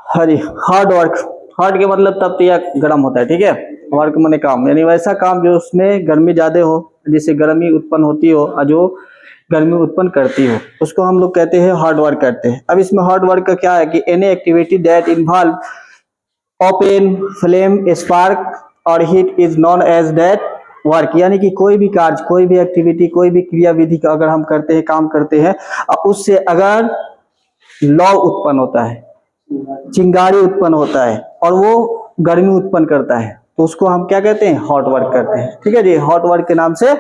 हरी hard work, hard के मतलब तब या गर्म होता है, ठीक है। वर्क माने काम, यानी वैसा काम जो उसमें गर्मी ज्यादा हो, जिससे गर्मी उत्पन्न होती हो और जो गर्मी उत्पन्न करती हो, उसको हम लोग कहते हैं हार्ड वर्क करते हैं। अब इसमें हार्ड वर्क का क्या है कि any activity that involve open flame spark और heat is known as that work, यानी कि कोई भी कार्य, कोई भी एक्टिविटी, कोई भी क्रिया विधि का अगर हम करते हैं, काम करते हैं, उससे अगर लौ उत्पन्न होता है, चिंगारी उत्पन्न होता है और वो गर्मी उत्पन्न करता है, तो उसको हम क्या कहते हैं, हॉट वर्क करते हैं, ठीक है जी। हॉट वर्क के नाम से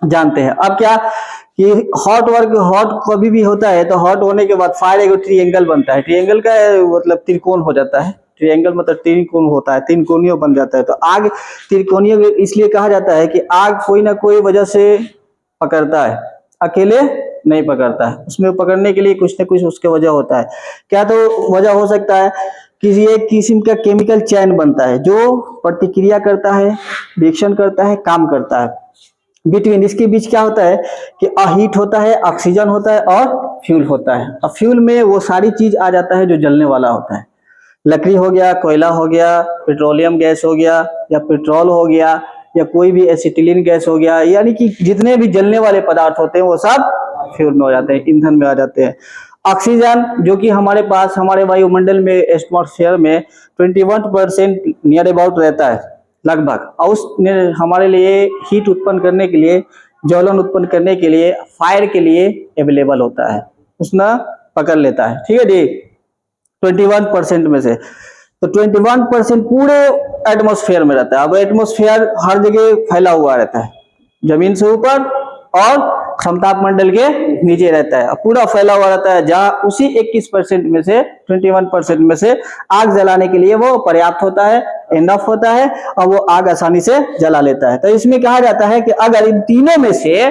जानते हैं। अब क्या कि हॉट वर्क, हॉट कभी भी होता है तो हॉट होने के बाद फायर एक ट्रायंगल बनता है। ट्रायंगल का मतलब त्रिकोण हो जाता है, ट्रायंगल मतलब त्रिकोण होता है, तीन कोणीय बन जाता है। तो आग त्रिकोणीय इसलिए कहा जाता है कि आग कोई ना कोई वजह से पकड़ता है, अकेले नहीं पकड़ता है, उसमें पकड़ने के लिए कुछ ना कुछ उसके वजह होता है। क्या तो वजह हो सकता है, किसी एक किस्म का केमिकल चैन बनता है जो प्रतिक्रिया करता है, रिएक्शन करता है, काम करता है। बिटवीन इसके बीच क्या होता है कि हीट होता है, ऑक्सीजन होता है और फ्यूल होता है। और फ्यूल में वो सारी चीज आ जाता है जो जलने वाला होता है। लकड़ी हो गया, कोयला हो गया, पेट्रोलियम गैस हो गया, या पेट्रोल हो गया, या कोई भी एसिटिलीन गैस हो गया, यानी कि जितने भी जलने वाले पदार्थ होते हैं वो सब फ्यूल में हो जाते हैं, ईंधन में आ जाते हैं। ऑक्सीजन जो कि हमारे पास हमारे वायुमंडल में, एटमॉस्फेयर में 21% नियर अबाउट रहता है लगभग, और उसने हमारे लिए हीट उत्पन्न करने के लिए, ज्वलन उत्पन्न करने के लिए, फायर के लिए अवेलेबल होता है, उसने पकड़ लेता है, ठीक है जी। 21% में से तो 21% पूरे एटमॉस्फेयर में रहता है। अब एटमॉस्फेयर हर जगह फैला हुआ रहता है, जमीन से ऊपर और समताप मंडल के नीचे रहता है, पूरा फैला हुआ रहता है, जहां उसी 21% में से 21% में से आग जलाने के लिए वो पर्याप्त होता है, इनफ होता है, और वो आग आसानी से जला लेता है। तो इसमें कहा जाता है कि अगर इन तीनों में से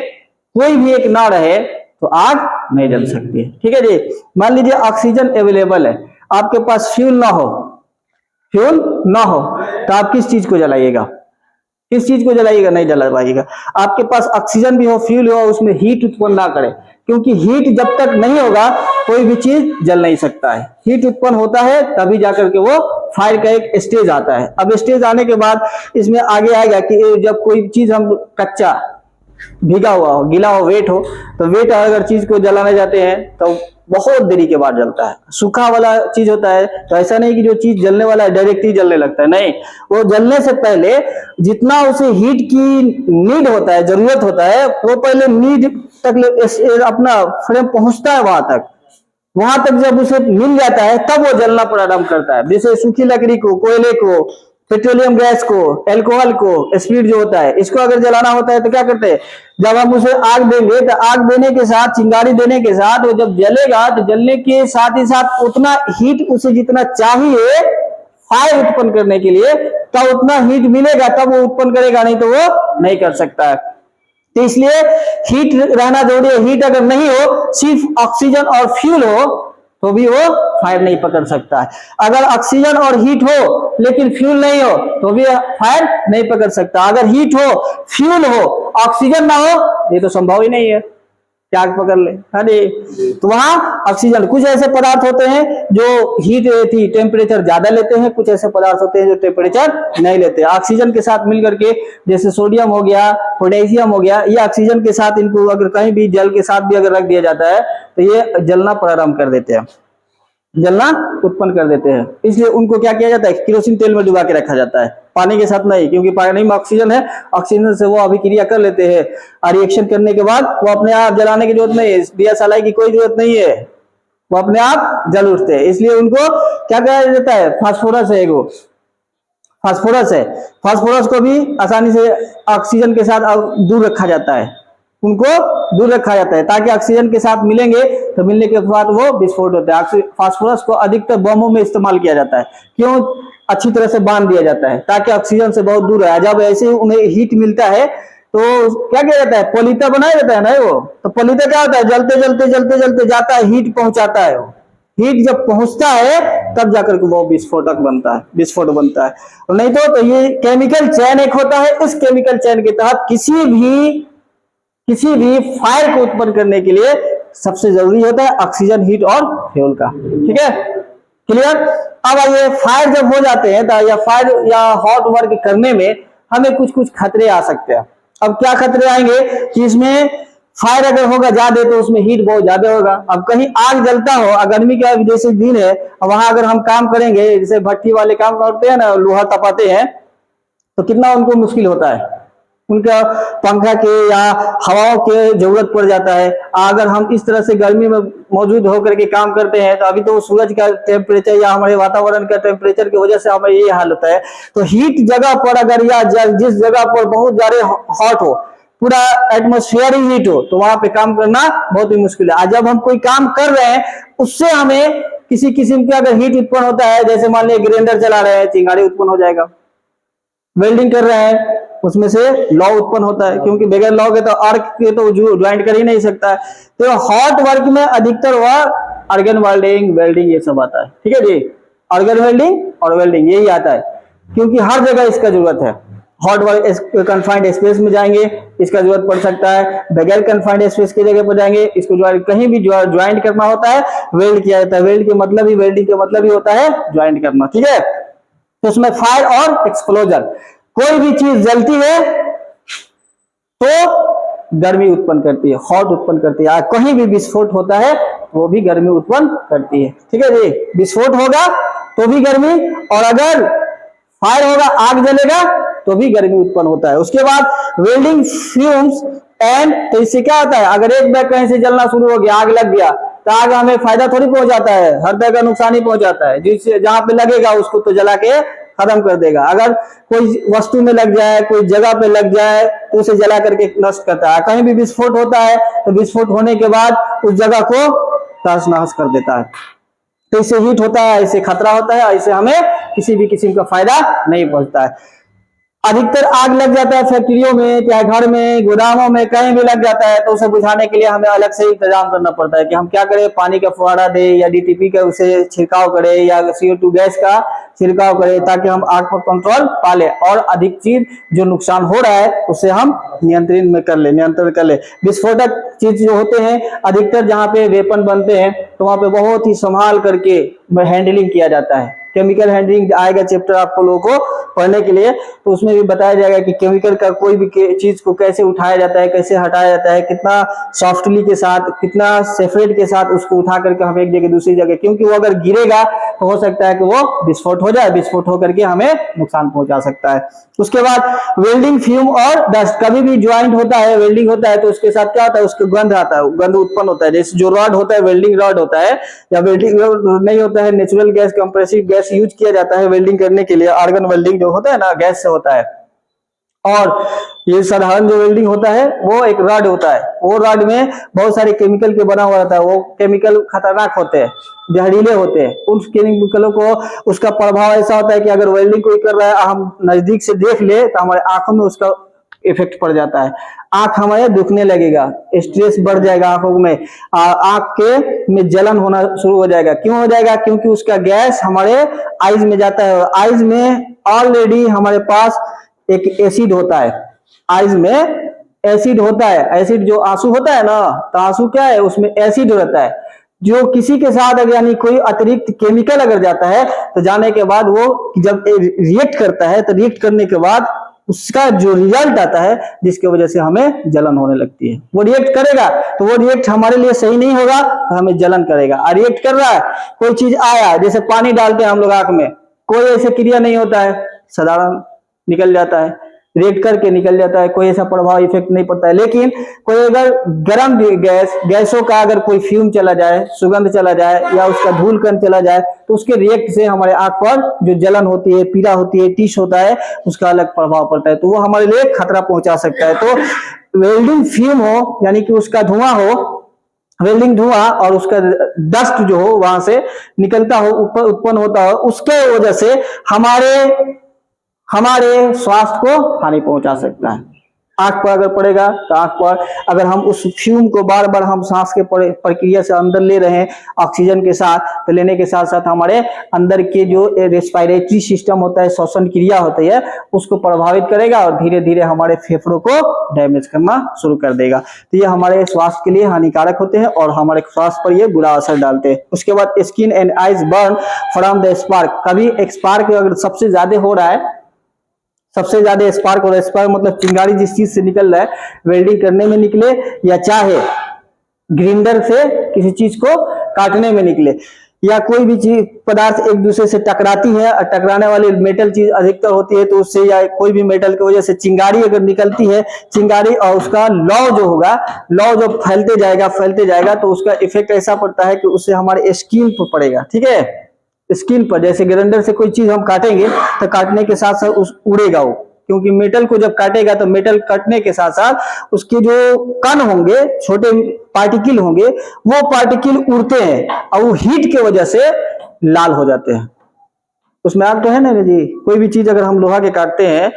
कोई भी एक ना रहे तो आग नहीं जल सकती है, ठीक है जी। मान लीजिए ऑक्सीजन अवेलेबल है, आपके पास फ्यूल ना हो, फ्यूल ना हो तो आप किस चीज को जलाइएगा, किस चीज को जलाइएगा, नहीं जला पाइएगा। आपके पास ऑक्सीजन भी हो, फ्यूल हो, उसमें हीट उत्पन्न ना करे, क्योंकि हीट जब तक नहीं होगा कोई भी चीज जल नहीं सकता है। हीट उत्पन्न होता है तभी जाकर के वो फायर का एक स्टेज आता है। अब स्टेज आने के बाद इसमें आगे आएगा कि जब कोई चीज हम कच्चा भीगा हुआ हो, गीला हो, वेट हो, तो वेट अगर चीज को जलाने जाते हैं तो बहुत देरी के बाद जलता है। सूखा वाला चीज होता है तो ऐसा नहीं कि जो चीज जलने वाला है डायरेक्ट ही जलने लगता है, नहीं, वो जलने से पहले जितना उसे हीट की नीड होता है, जरूरत होता है, वो पहले नीड तक अपना फ्लेम पहुंचता है, वहां तक जब उसे मिल जाता है तब वो जलना प्रारंभ करता है। जैसे सूखी लकड़ी को, कोयले को, पेट्रोलियम गैस को, एल्कोहल को, स्पीड जो होता है, इसको अगर जलाना होता है तो क्या करते हैं, जब हम उसे आग देंगे तो आग देने के साथ, चिंगारी देने के साथ वो जब जलेगा तो जलने के साथ ही साथ उतना हीट उसे जितना चाहिए फायर उत्पन्न करने के लिए, तब उतना हीट मिलेगा तब वो उत्पन्न करेगा, नहीं तो वो नहीं कर सकता है। तो इसलिए हीट रहना जरूरी है। हीट अगर नहीं हो, सिर्फ ऑक्सीजन और फ्यूल हो तो भी वो फायर नहीं पकड़ सकता है। अगर ऑक्सीजन और हीट हो लेकिन फ्यूल नहीं हो तो भी फायर नहीं पकड़ सकता। अगर हीट हो, फ्यूल हो, ऑक्सीजन ना हो, ये तो संभव ही नहीं है कि आग पकड़ ले। हाँ जी, तो वहां ऑक्सीजन, कुछ ऐसे पदार्थ होते हैं जो हीट थी टेम्परेचर ज्यादा लेते हैं, कुछ ऐसे पदार्थ होते हैं जो टेम्परेचर नहीं लेते। ऑक्सीजन के साथ मिलकर के, जैसे सोडियम हो गया, पोटेशियम हो गया, ये ऑक्सीजन के साथ, इनको अगर कहीं भी जल के साथ भी अगर रख दिया जाता है तो ये जलना प्रारंभ कर देते हैं, जलना उत्पन्न कर देते हैं। इसलिए उनको क्या किया जाता है, केरोसिन तेल में डुबा के रखा जाता है, पानी के साथ नहीं, क्योंकि पानी में ऑक्सीजन है, ऑक्सीजन से वो अभिक्रिया कर लेते हैं और रिएक्शन करने के बाद वो अपने आप जलाने की जरूरत नहीं है, दिया सलाई की कोई जरूरत नहीं है, वो अपने आप जल उठते हैं। इसलिए उनको क्या कहा जाता है, फास्फोरस है, वो फास्फोरस है। फास्फोरस को भी आसानी से ऑक्सीजन के साथ दूर रखा जाता है, उनको दूर रखा जाता है ताकि ऑक्सीजन के साथ मिलेंगे तो मिलने के बाद वो विस्फोट होता है। फास्फोरस को अधिकतर बमों में इस्तेमाल किया जाता है, क्यों, अच्छी तरह से बांध दिया जाता है ताकि ऑक्सीजन से बहुत दूर है। जब ऐसे उन्हें हीट मिलता है तो क्या किया जाता है, पलीता बनाया जाता है ना, वो तो पलीता क्या होता है, जलते जलते जलते जलते जाता है, हीट पहुंचाता है। हीट जब पहुंचता है तब जाकर के वो विस्फोटक बनता है, विस्फोट बनता है। और नहीं तो ये केमिकल चैन एक होता है, इस केमिकल चैन के तहत किसी भी फायर को उत्पन्न करने के लिए सबसे जरूरी होता है ऑक्सीजन, हीट और फ्यूल का। ठीक है, क्लियर। अब ये फायर जब हो जाते हैं तो या फायर या हॉट वर्क करने में हमें कुछ कुछ खतरे आ सकते हैं। अब क्या खतरे आएंगे कि इसमें फायर अगर होगा ज्यादा तो उसमें हीट बहुत ज्यादा होगा। अब कहीं आग जलता हो, गर्मी का जैसे दिन है, वहां अगर हम काम करेंगे, जैसे भट्टी वाले काम करते हैं ना, लोहा तपाते हैं, तो कितना उनको मुश्किल होता है, उनका पंखा के या हवाओं के जरूरत पड़ जाता है। अगर हम इस तरह से गर्मी में मौजूद होकर के काम करते हैं तो अभी तो सूरज का टेम्परेचर या हमारे वातावरण का टेम्परेचर की वजह से हमें ये हाल होता है। तो हीट जगह पर अगर या जिस जगह पर बहुत ज्यादा हॉट हो, पूरा एटमोस्फेयर ही हीट हो, तो वहां पे काम करना बहुत ही मुश्किल है। आज जब हम कोई काम कर रहे हैं उससे हमें किसी किस्म का अगर हीट उत्पन्न होता है, जैसे मान लीजिए ग्राइंडर चला रहे हैं, चिंगारी उत्पन्न हो जाएगा। वेल्डिंग कर रहे हैं उसमें से लौ उत्पन्न होता है, क्योंकि बगैर लौ के तो आर्क के तो ज्वाइंट कर ही नहीं सकता है। तो हॉट वर्क में अधिकतर वह आर्गन वेल्डिंग, वेल्डिंग ये सब आता है। ठीक है जी, आर्गन वेल्डिंग और वेल्डिंग यही आता है, क्योंकि हर जगह इसका जरूरत है। हॉट वर्क कन्फाइंड स्पेस में जाएंगे इसका जरूरत पड़ सकता है, बगैर कन्फाइंड स्पेस की जगह पर जाएंगे इसको कहीं भी ज्वाइंट करना होता है, वेल्ड किया जाता है। वेल्ड के मतलब ही, वेल्डिंग के मतलब ही होता है ज्वाइंट करना। ठीक है, तो उसमें फायर और एक्सप्लोजन, कोई भी चीज जलती है तो गर्मी उत्पन्न करती है, हॉट उत्पन्न करती है। कहीं भी विस्फोट होता है वो भी गर्मी उत्पन्न करती है। ठीक है जी, विस्फोट होगा तो भी गर्मी, और अगर फायर होगा, आग जलेगा तो भी गर्मी उत्पन्न होता है। उसके बाद वेल्डिंग फ्यूम्स एंड, तो इससे क्या होता है, अगर एक बैग कहीं से जलना शुरू हो गया, आग लग गया, तो आग हमें फायदा थोड़ी पहुंचाता है, हर तरह का नुकसान ही पहुंचाता है। जिस जहां पे लगेगा उसको तो जला के खत्म कर देगा। अगर कोई वस्तु में लग जाए, कोई जगह पे लग जाए, तो उसे जला करके नष्ट करता है। कहीं भी विस्फोट होता है तो विस्फोट होने के बाद उस जगह को तहस नहस कर देता है। तो इससे हीट होता है, इससे खतरा होता है, इससे हमें किसी भी किस्म का फायदा नहीं पहुंचता है। अधिकतर आग लग जाता है फैक्ट्रियों में, चाहे घर में, गोदामों में, कहीं भी लग जाता है, तो उसे बुझाने के लिए हमें अलग से इंतजाम करना पड़ता है कि हम क्या करें, पानी का फुहारा दे या डीटीपी का उसे छिड़काव करें या CO2 गैस का छिड़काव करें, ताकि हम आग पर कंट्रोल पा ले और अधिक चीज जो नुकसान हो रहा है उसे हम नियंत्रण कर ले। विस्फोटक चीज जो होते हैं अधिकतर जहाँ पे वेपन बनते हैं तो वहां पे बहुत ही संभाल करके हैंडलिंग किया जाता है। केमिकल हैंडलिंग आएगा चैप्टर आपको लोगों को पढ़ने के लिए, तो उसमें भी बताया जाएगा कि केमिकल का कोई भी चीज को कैसे उठाया जाता है, कैसे हटाया जाता है, कितना सॉफ्टली के साथ, कितना सेपरेट के साथ उसको उठा करके हम एक जगह दूसरी जगह, क्योंकि वो अगर गिरेगा तो हो सकता है कि वो विस्फोट हो जाए, विस्फोट होकर के हमें नुकसान पहुंचा सकता है। उसके बाद वेल्डिंग फ्यूम और डस्ट, कभी भी ज्वाइंट होता है, वेल्डिंग होता है तो उसके साथ क्या होता है, उसका गंध आता है, गंध उत्पन्न होता है। जैसे जो रॉड होता है, वेल्डिंग रॉड होता है, या वेल्डिंग नहीं होता है, natural gas, compressive gas use किया जाता है वेल्डिंग करने के लिए। आर्गन वेल्डिंग जो होता है ना, गैस से होता है। और ये साधारण जो वेल्डिंग होता है वो एक रॉड होता है, वो रॉड में बहुत सारे केमिकल के बना हुआ रहता है। वो केमिकल खतरनाक होते हैं, जहरीले होते हैं। उन केमिकलों को, उसका प्रभाव ऐसा होता है कि अगर वेल्डिंग कोई कर रहा है, हम नजदीक से देख ले तो हमारे आंखों में उसका इफेक्ट पड़ जाता है, आंख हमारे दुखने लगेगा, स्ट्रेस बढ़ जाएगा आंखों में, आंख के में जलन होना शुरू हो जाएगा। क्यों हो जाएगा? क्योंकि उसका गैस हमारे आईज में जाता है, और आईज में ऑलरेडी हमारे पास एक एसिड होता है, आईज में एसिड होता है। एसिड जो आंसू होता है ना, तो आंसू क्या है, उसमें एसिड रहता है। जो किसी के साथ अगर यानी कोई अतिरिक्त केमिकल अगर जाता है तो जाने के बाद वो जब रिएक्ट करता है, तो रिएक्ट करने के बाद उसका जो रिजल्ट आता है, जिसकी वजह से हमें जलन होने लगती है। वो रिएक्ट करेगा तो वो रिएक्ट हमारे लिए सही नहीं होगा, तो हमें जलन करेगा। और रिएक्ट कर रहा है, कोई चीज आया, जैसे पानी डालते हैं हम लोग आंख में, कोई ऐसे क्रिया नहीं होता है, साधारण निकल जाता है, रिएक्ट करके निकल जाता है, कोई ऐसा प्रभाव इफेक्ट नहीं पड़ता है। लेकिन कोई अगर गर्म गैसों का अगर कोई फ्यूम चला जाए, सुगंध चला जाए, या उसका धूल कण चला जाए, तो उसके रिएक्ट से हमारे आंख पर जो जलन होती है, पीड़ा होती है, टिश होता है, उसका अलग प्रभाव पड़ता है, तो वो हमारे लिए खतरा पहुंचा सकता है। तो वेल्डिंग फ्यूम हो, यानी कि उसका धुआं हो, वेल्डिंग धुआं, और उसका डस्ट जो हो वहां से निकलता हो, उत्पन्न होता हो, उसके वजह से हमारे स्वास्थ्य को हानि पहुंचा सकता है। आंख पर अगर पड़ेगा तो आंख पर, अगर हम उस फ्यूम को बार बार हम सांस के प्रक्रिया से अंदर ले रहे हैं ऑक्सीजन के साथ, तो लेने के साथ साथ हमारे अंदर के जो रेस्पिरेटरी सिस्टम होता है, श्वसन क्रिया होती है, उसको प्रभावित करेगा और धीरे धीरे हमारे फेफड़ों को डैमेज करना शुरू कर देगा। तो ये हमारे स्वास्थ्य के लिए हानिकारक होते हैं और हमारे स्वास्थ्य पर ये बुरा असर डालते हैं। उसके बाद skin and eyes burn from the spark. कभी स्पार्क अगर सबसे ज्यादा हो रहा है, सबसे ज्यादा स्पार्क हो रहा है, स्पार्क मतलब चिंगारी जिस चीज से निकल रहा है, वेल्डिंग करने में निकले या चाहे ग्राइंडर से किसी चीज को काटने में निकले, या कोई भी चीज पदार्थ एक दूसरे से टकराती है और टकराने वाली मेटल चीज अधिकतर होती है, तो उससे या कोई भी मेटल की वजह से चिंगारी अगर निकलती है, चिंगारी और उसका लौ जो होगा, लौ जो फैलते जाएगा तो उसका इफेक्ट ऐसा पड़ता है कि उससे हमारे स्किन पर पड़ेगा। ठीक है, स्किन पर, जैसे ग्राइंडर से कोई चीज हम काटेंगे तो काटने के साथ साथ उस उड़ेगा वो, क्योंकि मेटल को जब काटेगा तो मेटल कटने के साथ साथ उसके जो कण होंगे, छोटे पार्टिकल होंगे, वो पार्टिकल उड़ते हैं और वो हीट के वजह से लाल हो जाते हैं। उसमें आग तो है ना जी, कोई भी चीज अगर हम लोहा के काटते हैं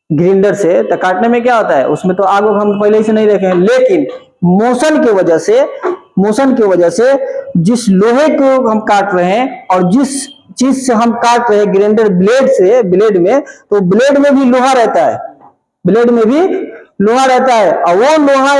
ग्राइंडर से तो काटने में क्या होता है, उसमें तो आग हम पहले से नहीं रखे हैं, लेकिन मोशन की वजह से जिस लोहे को हम काट रहे हैं और जिस चीज से हम काट रहे हैं ग्राइंडर ब्लेड में, तो ब्लेड में भी लोहा रहता है, और वो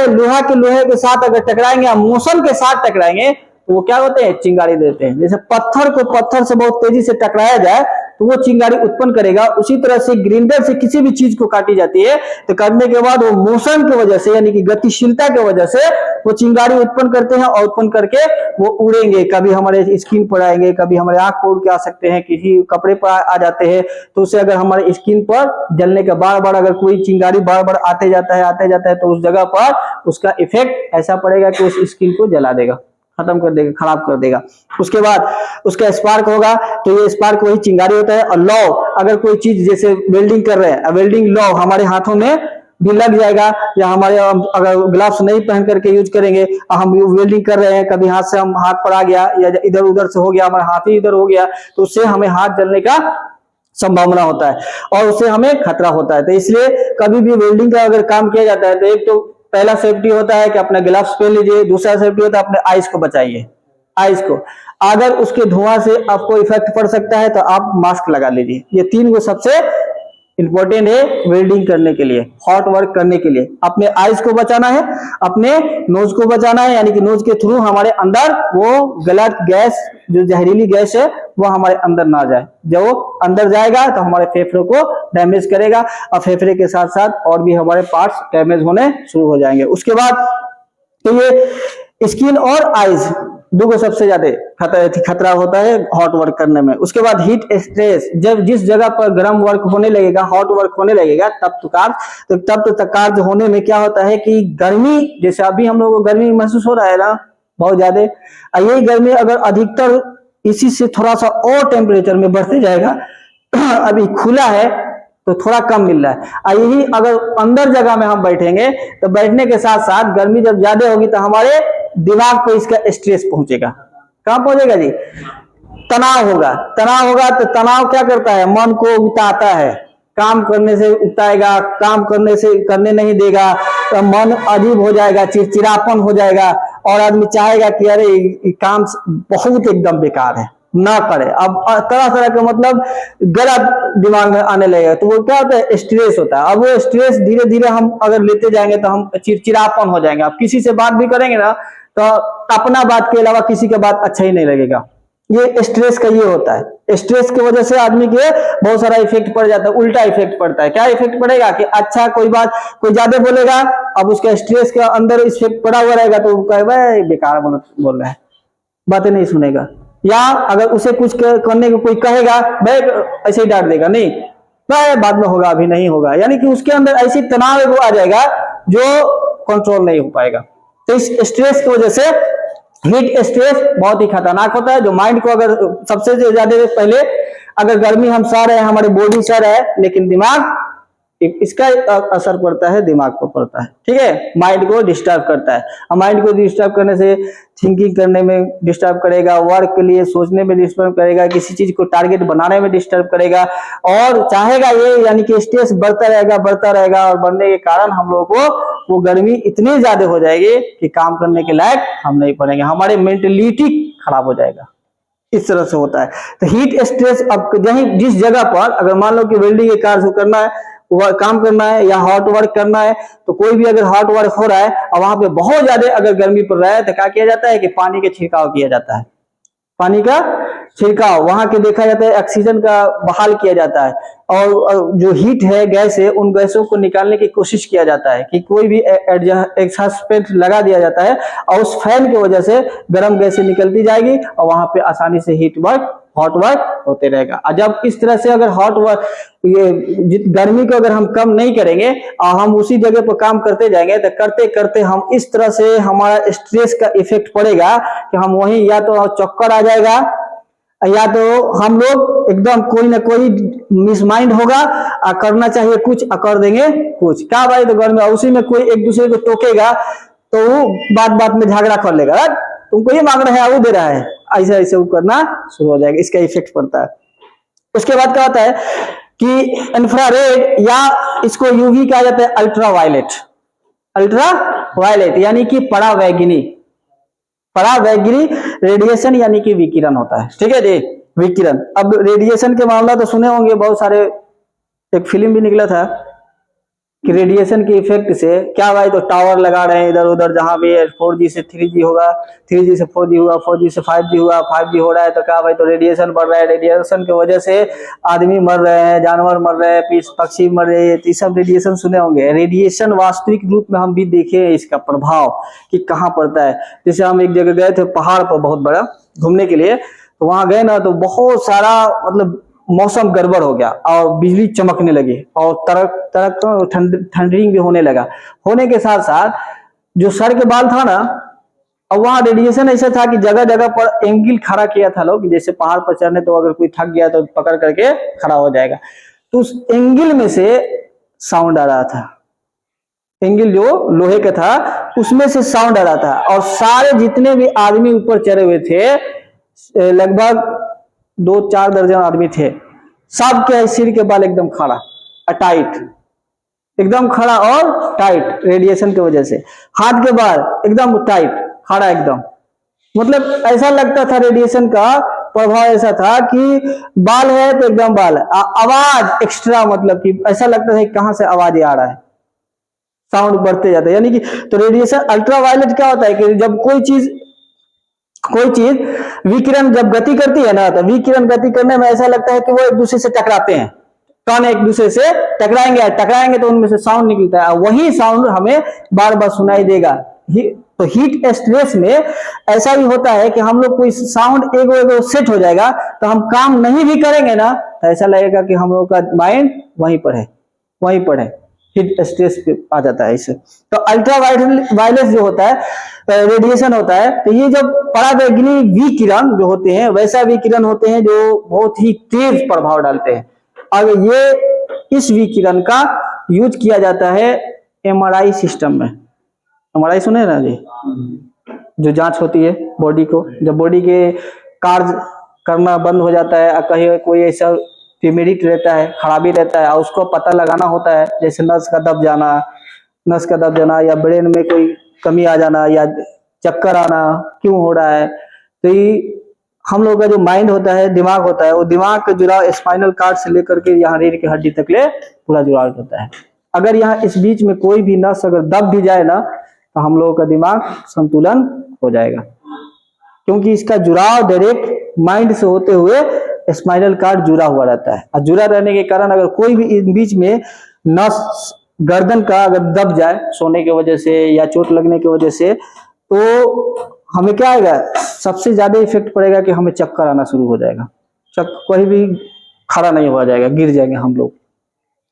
लोहा के साथ अगर टकराएंगे, मोशन के साथ टकराएंगे, तो वो क्या होते हैं, चिंगारी देते हैं। जैसे पत्थर को पत्थर से बहुत तेजी से टकराया जाए तो वो चिंगारी उत्पन्न करेगा, उसी तरह से ग्राइंडर से किसी भी चीज को काटी जाती है तो काटने के बाद वो मोशन की वजह से, यानी कि गतिशीलता की वजह से वो चिंगारी उत्पन्न करते हैं, और उत्पन्न करके वो उड़ेंगे, कभी हमारे स्किन पर आएंगे, कभी हमारे आंख पर उड़ के आ सकते हैं, किसी कपड़े पर आ जाते हैं, तो उससे अगर हमारे स्किन पर जलने के बार बार अगर कोई चिंगारी बार बार आते जाता है तो उस जगह पर उसका इफेक्ट ऐसा पड़ेगा कि उस स्किन को जला देगा, खत्म कर देगा, खराब कर देगा। उसके बाद उसका स्पार्क होगा, तो ये स्पार्क वही चिंगारी होता है। और लौ, अगर कोई चीज जैसे वेल्डिंग कर रहे हैं, वेल्डिंग लौ हमारे हाथों में भी लग जाएगा, या हमारे अगर ग्लव्स नहीं पहन करके यूज करेंगे, हम वेल्डिंग कर रहे हैं, कभी हाथ से हम हाथ पर आ गया या इधर उधर से हो गया, हमारा हाथ ही इधर हो गया, तो उससे हमें हाथ जलने का संभावना होता है और उससे हमें खतरा होता है। तो इसलिए कभी भी वेल्डिंग का अगर काम किया जाता है तो एक तो पहला सेफ्टी होता है कि अपना ग्लव्स पहन लीजिए, दूसरा सेफ्टी होता है अपने आइज को बचाइए, आइज को, अगर उसके धुआं से आपको इफेक्ट पड़ सकता है तो आप मास्क लगा लीजिए। ये तीन को सबसे इंपॉर्टेंट है वेल्डिंग करने के लिए, हॉट वर्क करने के लिए। अपने आइज को बचाना है, अपने नोज को बचाना है, यानी कि नोज के थ्रू हमारे अंदर वो गलत गैस, जो जहरीली गैस है, वो हमारे अंदर ना जाए। जब वो अंदर जाएगा तो हमारे फेफड़ों को डैमेज करेगा और फेफड़े के साथ साथ और भी हमारे पार्ट्स डैमेज होने शुरू हो जाएंगे। उसके बाद तो ये स्किन और आइज दो को सबसे ज्यादा खतरा होता है हॉट वर्क करने में। उसके बाद हीट स्ट्रेस, जब जिस जगह पर गर्म वर्क होने लगेगा, हॉट वर्क होने लगेगा, तब तो कार्य होने में क्या होता है कि गर्मी, जैसे अभी हम लोगों को गर्मी महसूस हो रहा है ना बहुत ज्यादा, यही गर्मी अगर अधिकतर इसी से थोड़ा सा और टेम्परेचर में बढ़ते जाएगा, अभी खुला है तो थोड़ा कम मिल रहा है, यही अगर अंदर जगह में हम बैठेंगे तो बैठने के साथ साथ गर्मी जब ज्यादा होगी तो हमारे दिमाग पे इसका स्ट्रेस पहुंचेगा। कहां पहुंचेगा जी, तनाव होगा तो तनाव क्या करता है, मन को उकताता है, काम करने से उकताएगा, काम करने नहीं देगा, तो मन अजीब हो जाएगा, चिड़चिड़ापन हो जाएगा और आदमी चाहेगा कि अरे ये काम बहुत एकदम बेकार है, ना करे। अब तरह तरह के मतलब गलत दिमाग में आने लगेगा, तो वो क्या होता है, स्ट्रेस होता है। अब वो स्ट्रेस धीरे धीरे हम अगर लेते जाएंगे तो हम चिड़चिड़ापन हो जाएंगे। अब किसी से बात भी करेंगे ना तो अपना बात के अलावा किसी का बात अच्छा ही नहीं लगेगा। ये स्ट्रेस का ये होता है। स्ट्रेस की वजह से आदमी के बहुत सारा इफेक्ट पड़ जाता है, उल्टा इफेक्ट पड़ता है। क्या इफेक्ट पड़ेगा कि अच्छा कोई बात कोई ज्यादा बोलेगा, अब उसका स्ट्रेस के अंदर इफेक्ट पड़ा हुआ रहेगा तो कहेगा बेकार बोल रहा है, बातें नहीं सुनेगा। या अगर उसे कुछ करने को कोई कहेगा, भाई ऐसे ही डांट देगा, नहीं भाई बाद में होगा, अभी नहीं होगा, यानी कि उसके अंदर ऐसी तनाव आ जाएगा जो कंट्रोल नहीं हो पाएगा। तो इस स्ट्रेस की वजह से हीट स्ट्रेस बहुत ही खतरनाक होता है, जो माइंड को अगर सबसे ज्यादा पहले अगर गर्मी हम सह रहे हैं, हमारी बॉडी सह रहा है, लेकिन दिमाग इसका असर पड़ता है दिमाग पर पड़ता है, ठीक है। माइंड को डिस्टर्ब करता है, और माइंड को डिस्टर्ब करने से थिंकिंग करने में डिस्टर्ब करेगा, वर्क के लिए सोचने में डिस्टर्ब करेगा, किसी चीज को टारगेट बनाने में डिस्टर्ब करेगा, और चाहेगा ये, यानी कि स्ट्रेस बढ़ता रहेगा, और बढ़ने के कारण हम लोगों को वो गर्मी इतनी ज्यादा हो जाएगी कि काम करने के लायक हम नहीं पड़ेंगे, हमारे मेंटलिटी खराब हो जाएगा। इस तरह से होता है। तो हीट स्ट्रेस, अब यही जिस जगह पर अगर मान लो कि वेल्डिंग के कार्य करना है, काम करना है या हॉट वर्क करना है, तो कोई भी अगर हॉट वर्क हो रहा है और वहां पे बहुत ज्यादा अगर गर्मी पड़ रहा है, तो क्या किया जाता है कि पानी का छिड़काव किया जाता है, पानी का छिड़काव, वहां के देखा जाता है ऑक्सीजन का बहाल किया जाता है, और जो हीट है, गैस है, उन गैसों को निकालने की कोशिश किया जाता है कि कोई भी एग्जॉस्ट लगा दिया जाता है, और उस फैन की वजह से गर्म गैसें निकलती जाएगी, और वहां पे आसानी से हॉट वर्क होते रहेगा। और जब इस तरह से अगर हॉट वर्क, ये गर्मी को अगर हम कम नहीं करेंगे और हम उसी जगह पर काम करते जाएंगे, तो करते करते हम इस तरह से हमारा स्ट्रेस का इफेक्ट पड़ेगा कि हम वहीं या तो चक्कर आ जाएगा, या तो हम लोग एकदम कोई ना कोई मिसमाइंड होगा, करना चाहिए कुछ कर देंगे कुछ, क्या भाई, तो गर्मी उसी में कोई एक दूसरे को टोकेगा, तो वो बात बात में झगड़ा कर लेगा, तुमको ये मांग रहा है वो दे रहा है, ऐसे ऐसे वो करना शुरू हो जाएगा, इसका इफेक्ट पड़ता है। उसके बाद क्या होता है कि इंफ्रारेड, या इसको यूवी कहा जाता है अल्ट्रा वायलेट यानी कि परावैंगनी रेडिएशन यानी कि विकिरण होता है, ठीक है जी, विकिरण। अब रेडिएशन के मामला तो सुने होंगे बहुत सारे, एक फिल्म भी निकला था कि रेडिएशन के इफेक्ट से क्या भाई, तो टावर लगा रहे हैं इधर उधर, जहां भी 4G से 3G होगा, 3G से 4G हुआ, 4G से 5G हुआ, 5G हो रहा है, तो क्या भाई, तो रेडिएशन बढ़ रहा है, रेडिएशन की वजह से आदमी मर रहे हैं, जानवर मर रहे हैं, पक्षी मर रहे हैं, तो ये सब रेडिएशन सुने होंगे। रेडिएशन वास्तविक रूप में हम भी देखे इसका प्रभाव कि कहाँ पड़ता है। जैसे हम एक जगह गए थे पहाड़ पर बहुत बड़ा घूमने के लिए, तो वहां गए ना, तो बहुत सारा मतलब मौसम गड़बड़ हो गया, और बिजली चमकने लगी, और तरक ठंडरिंग भी होने लगा। होने के साथ साथ जो सर के बाल था ना, और वहां रेडिएशन ऐसा था कि जगह जगह पर एंगल खड़ा किया था लोग, जैसे पहाड़ पर चढ़ने, तो अगर कोई थक गया तो पकड़ करके खड़ा हो जाएगा, तो उस एंगल में से साउंड आ रहा था, एंगल जो लोहे का था उसमें से साउंड आ रहा था, और सारे जितने भी आदमी ऊपर चढ़े हुए थे, लगभग 2-4 दर्जन आदमी थे, सब के सिर के बाल एकदम खड़ा, टाइट, एकदम खड़ा और टाइट, रेडिएशन की वजह से। हाथ के बाल एकदम टाइट, खड़ा एकदम, मतलब ऐसा लगता था रेडिएशन का प्रभाव ऐसा था कि बाल है तो एकदम बाल, आवाज एक्स्ट्रा, मतलब कि ऐसा लगता था कि कहां से आवाज आ रहा है, साउंड बढ़ते जाता है। यानी कि तो रेडिएशन अल्ट्रावायलेट क्या होता है कि जब कोई चीज विकिरण जब गति करती है ना, तो विकिरण गति करने में ऐसा लगता है कि वो एक दूसरे से टकराते हैं, कण एक दूसरे से टकराएंगे तो उनमें से साउंड निकलता है, वही साउंड हमें बार बार सुनाई देगा। तो हीट स्ट्रेस में ऐसा भी होता है कि हम लोग कोई साउंड एगो सेट हो जाएगा, तो हम काम नहीं भी करेंगे ना, तो ऐसा लगेगा कि हम लोग का माइंड वहीं पर है, हीट स्ट्रेस पे आ जाता है इससे। तो अल्ट्रा वायलेट जो होता है, रेडिएशन होता है, तो ये जब परावैंगनी विकिरण जो होते हैं, वैसा विकिरण होते हैं जो बहुत ही तेज प्रभाव डालते हैं। अब ये इस विकिरण का यूज किया जाता है एमआरआई सिस्टम में। एमआरआई सुने ना जी, जो जांच होती है बॉडी को, जब बॉडी के कार्य करना बंद हो जाता है, कहीं कोई ऐसा डिमेरिट रहता है, खराबी रहता है, और उसको पता लगाना होता है, जैसे नस का दब जाना, या ब्रेन में कोई कमी आ जाना, या चक्कर आना, क्यों हो रहा है, तो ये हम लोग का जो माइंड होता है, दिमाग होता है, वो दिमाग का जुड़ाव स्पाइनल कार्ड से लेकर के यहाँ रीढ़ की हड्डी तक ले पूरा जुड़ाव होता है। अगर यहाँ इस बीच में कोई भी नस अगर दब भी जाए ना, तो हम लोगों का दिमाग संतुलन हो जाएगा, क्योंकि इसका जुड़ाव डायरेक्ट माइंड से होते हुए स्पाइनल कार्ड जुड़ा हुआ रहता है। और जुड़ा रहने के कारण अगर कोई भी इन बीच में नस गर्दन का अगर दब जाए सोने की वजह से या चोट लगने की वजह से, तो हमें क्या आएगा, सबसे ज्यादा इफेक्ट पड़ेगा कि हमें चक्कर आना शुरू हो जाएगा, कोई भी खड़ा नहीं हो जाएगा, गिर जाएंगे हम लोग।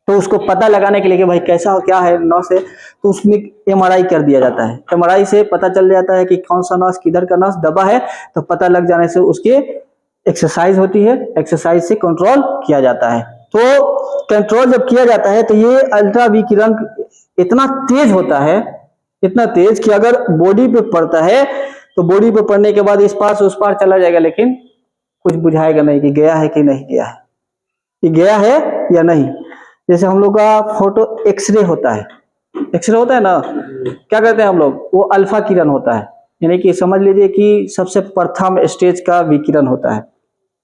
तो उसको पता लगाने के लिए कि भाई कैसा क्या है नस है, तो उसमें एमआरआई कर दिया जाता है। एमआरआई से पता चल जाता है कि कौन सा नस, किधर का नस दबा है, तो पता लग जाने से उसके एक्सरसाइज होती है, एक्सरसाइज से कंट्रोल किया जाता है। तो कंट्रोल जब किया जाता है तो ये अल्ट्रा विकिरण इतना तेज होता है, इतना तेज कि अगर बॉडी पे पड़ता है तो बॉडी पे पड़ने के बाद इस पार से उस पार चला जाएगा, लेकिन कुछ बुझाएगा नहीं कि गया है कि नहीं गया है, कि गया है या नहीं। जैसे हम लोग का फोटो एक्सरे होता है, एक्सरे होता है ना, क्या करते हैं हम लोग, वो अल्फा किरण होता है, यानी कि समझ लीजिए कि सबसे प्रथम स्टेज का विकिरण होता है,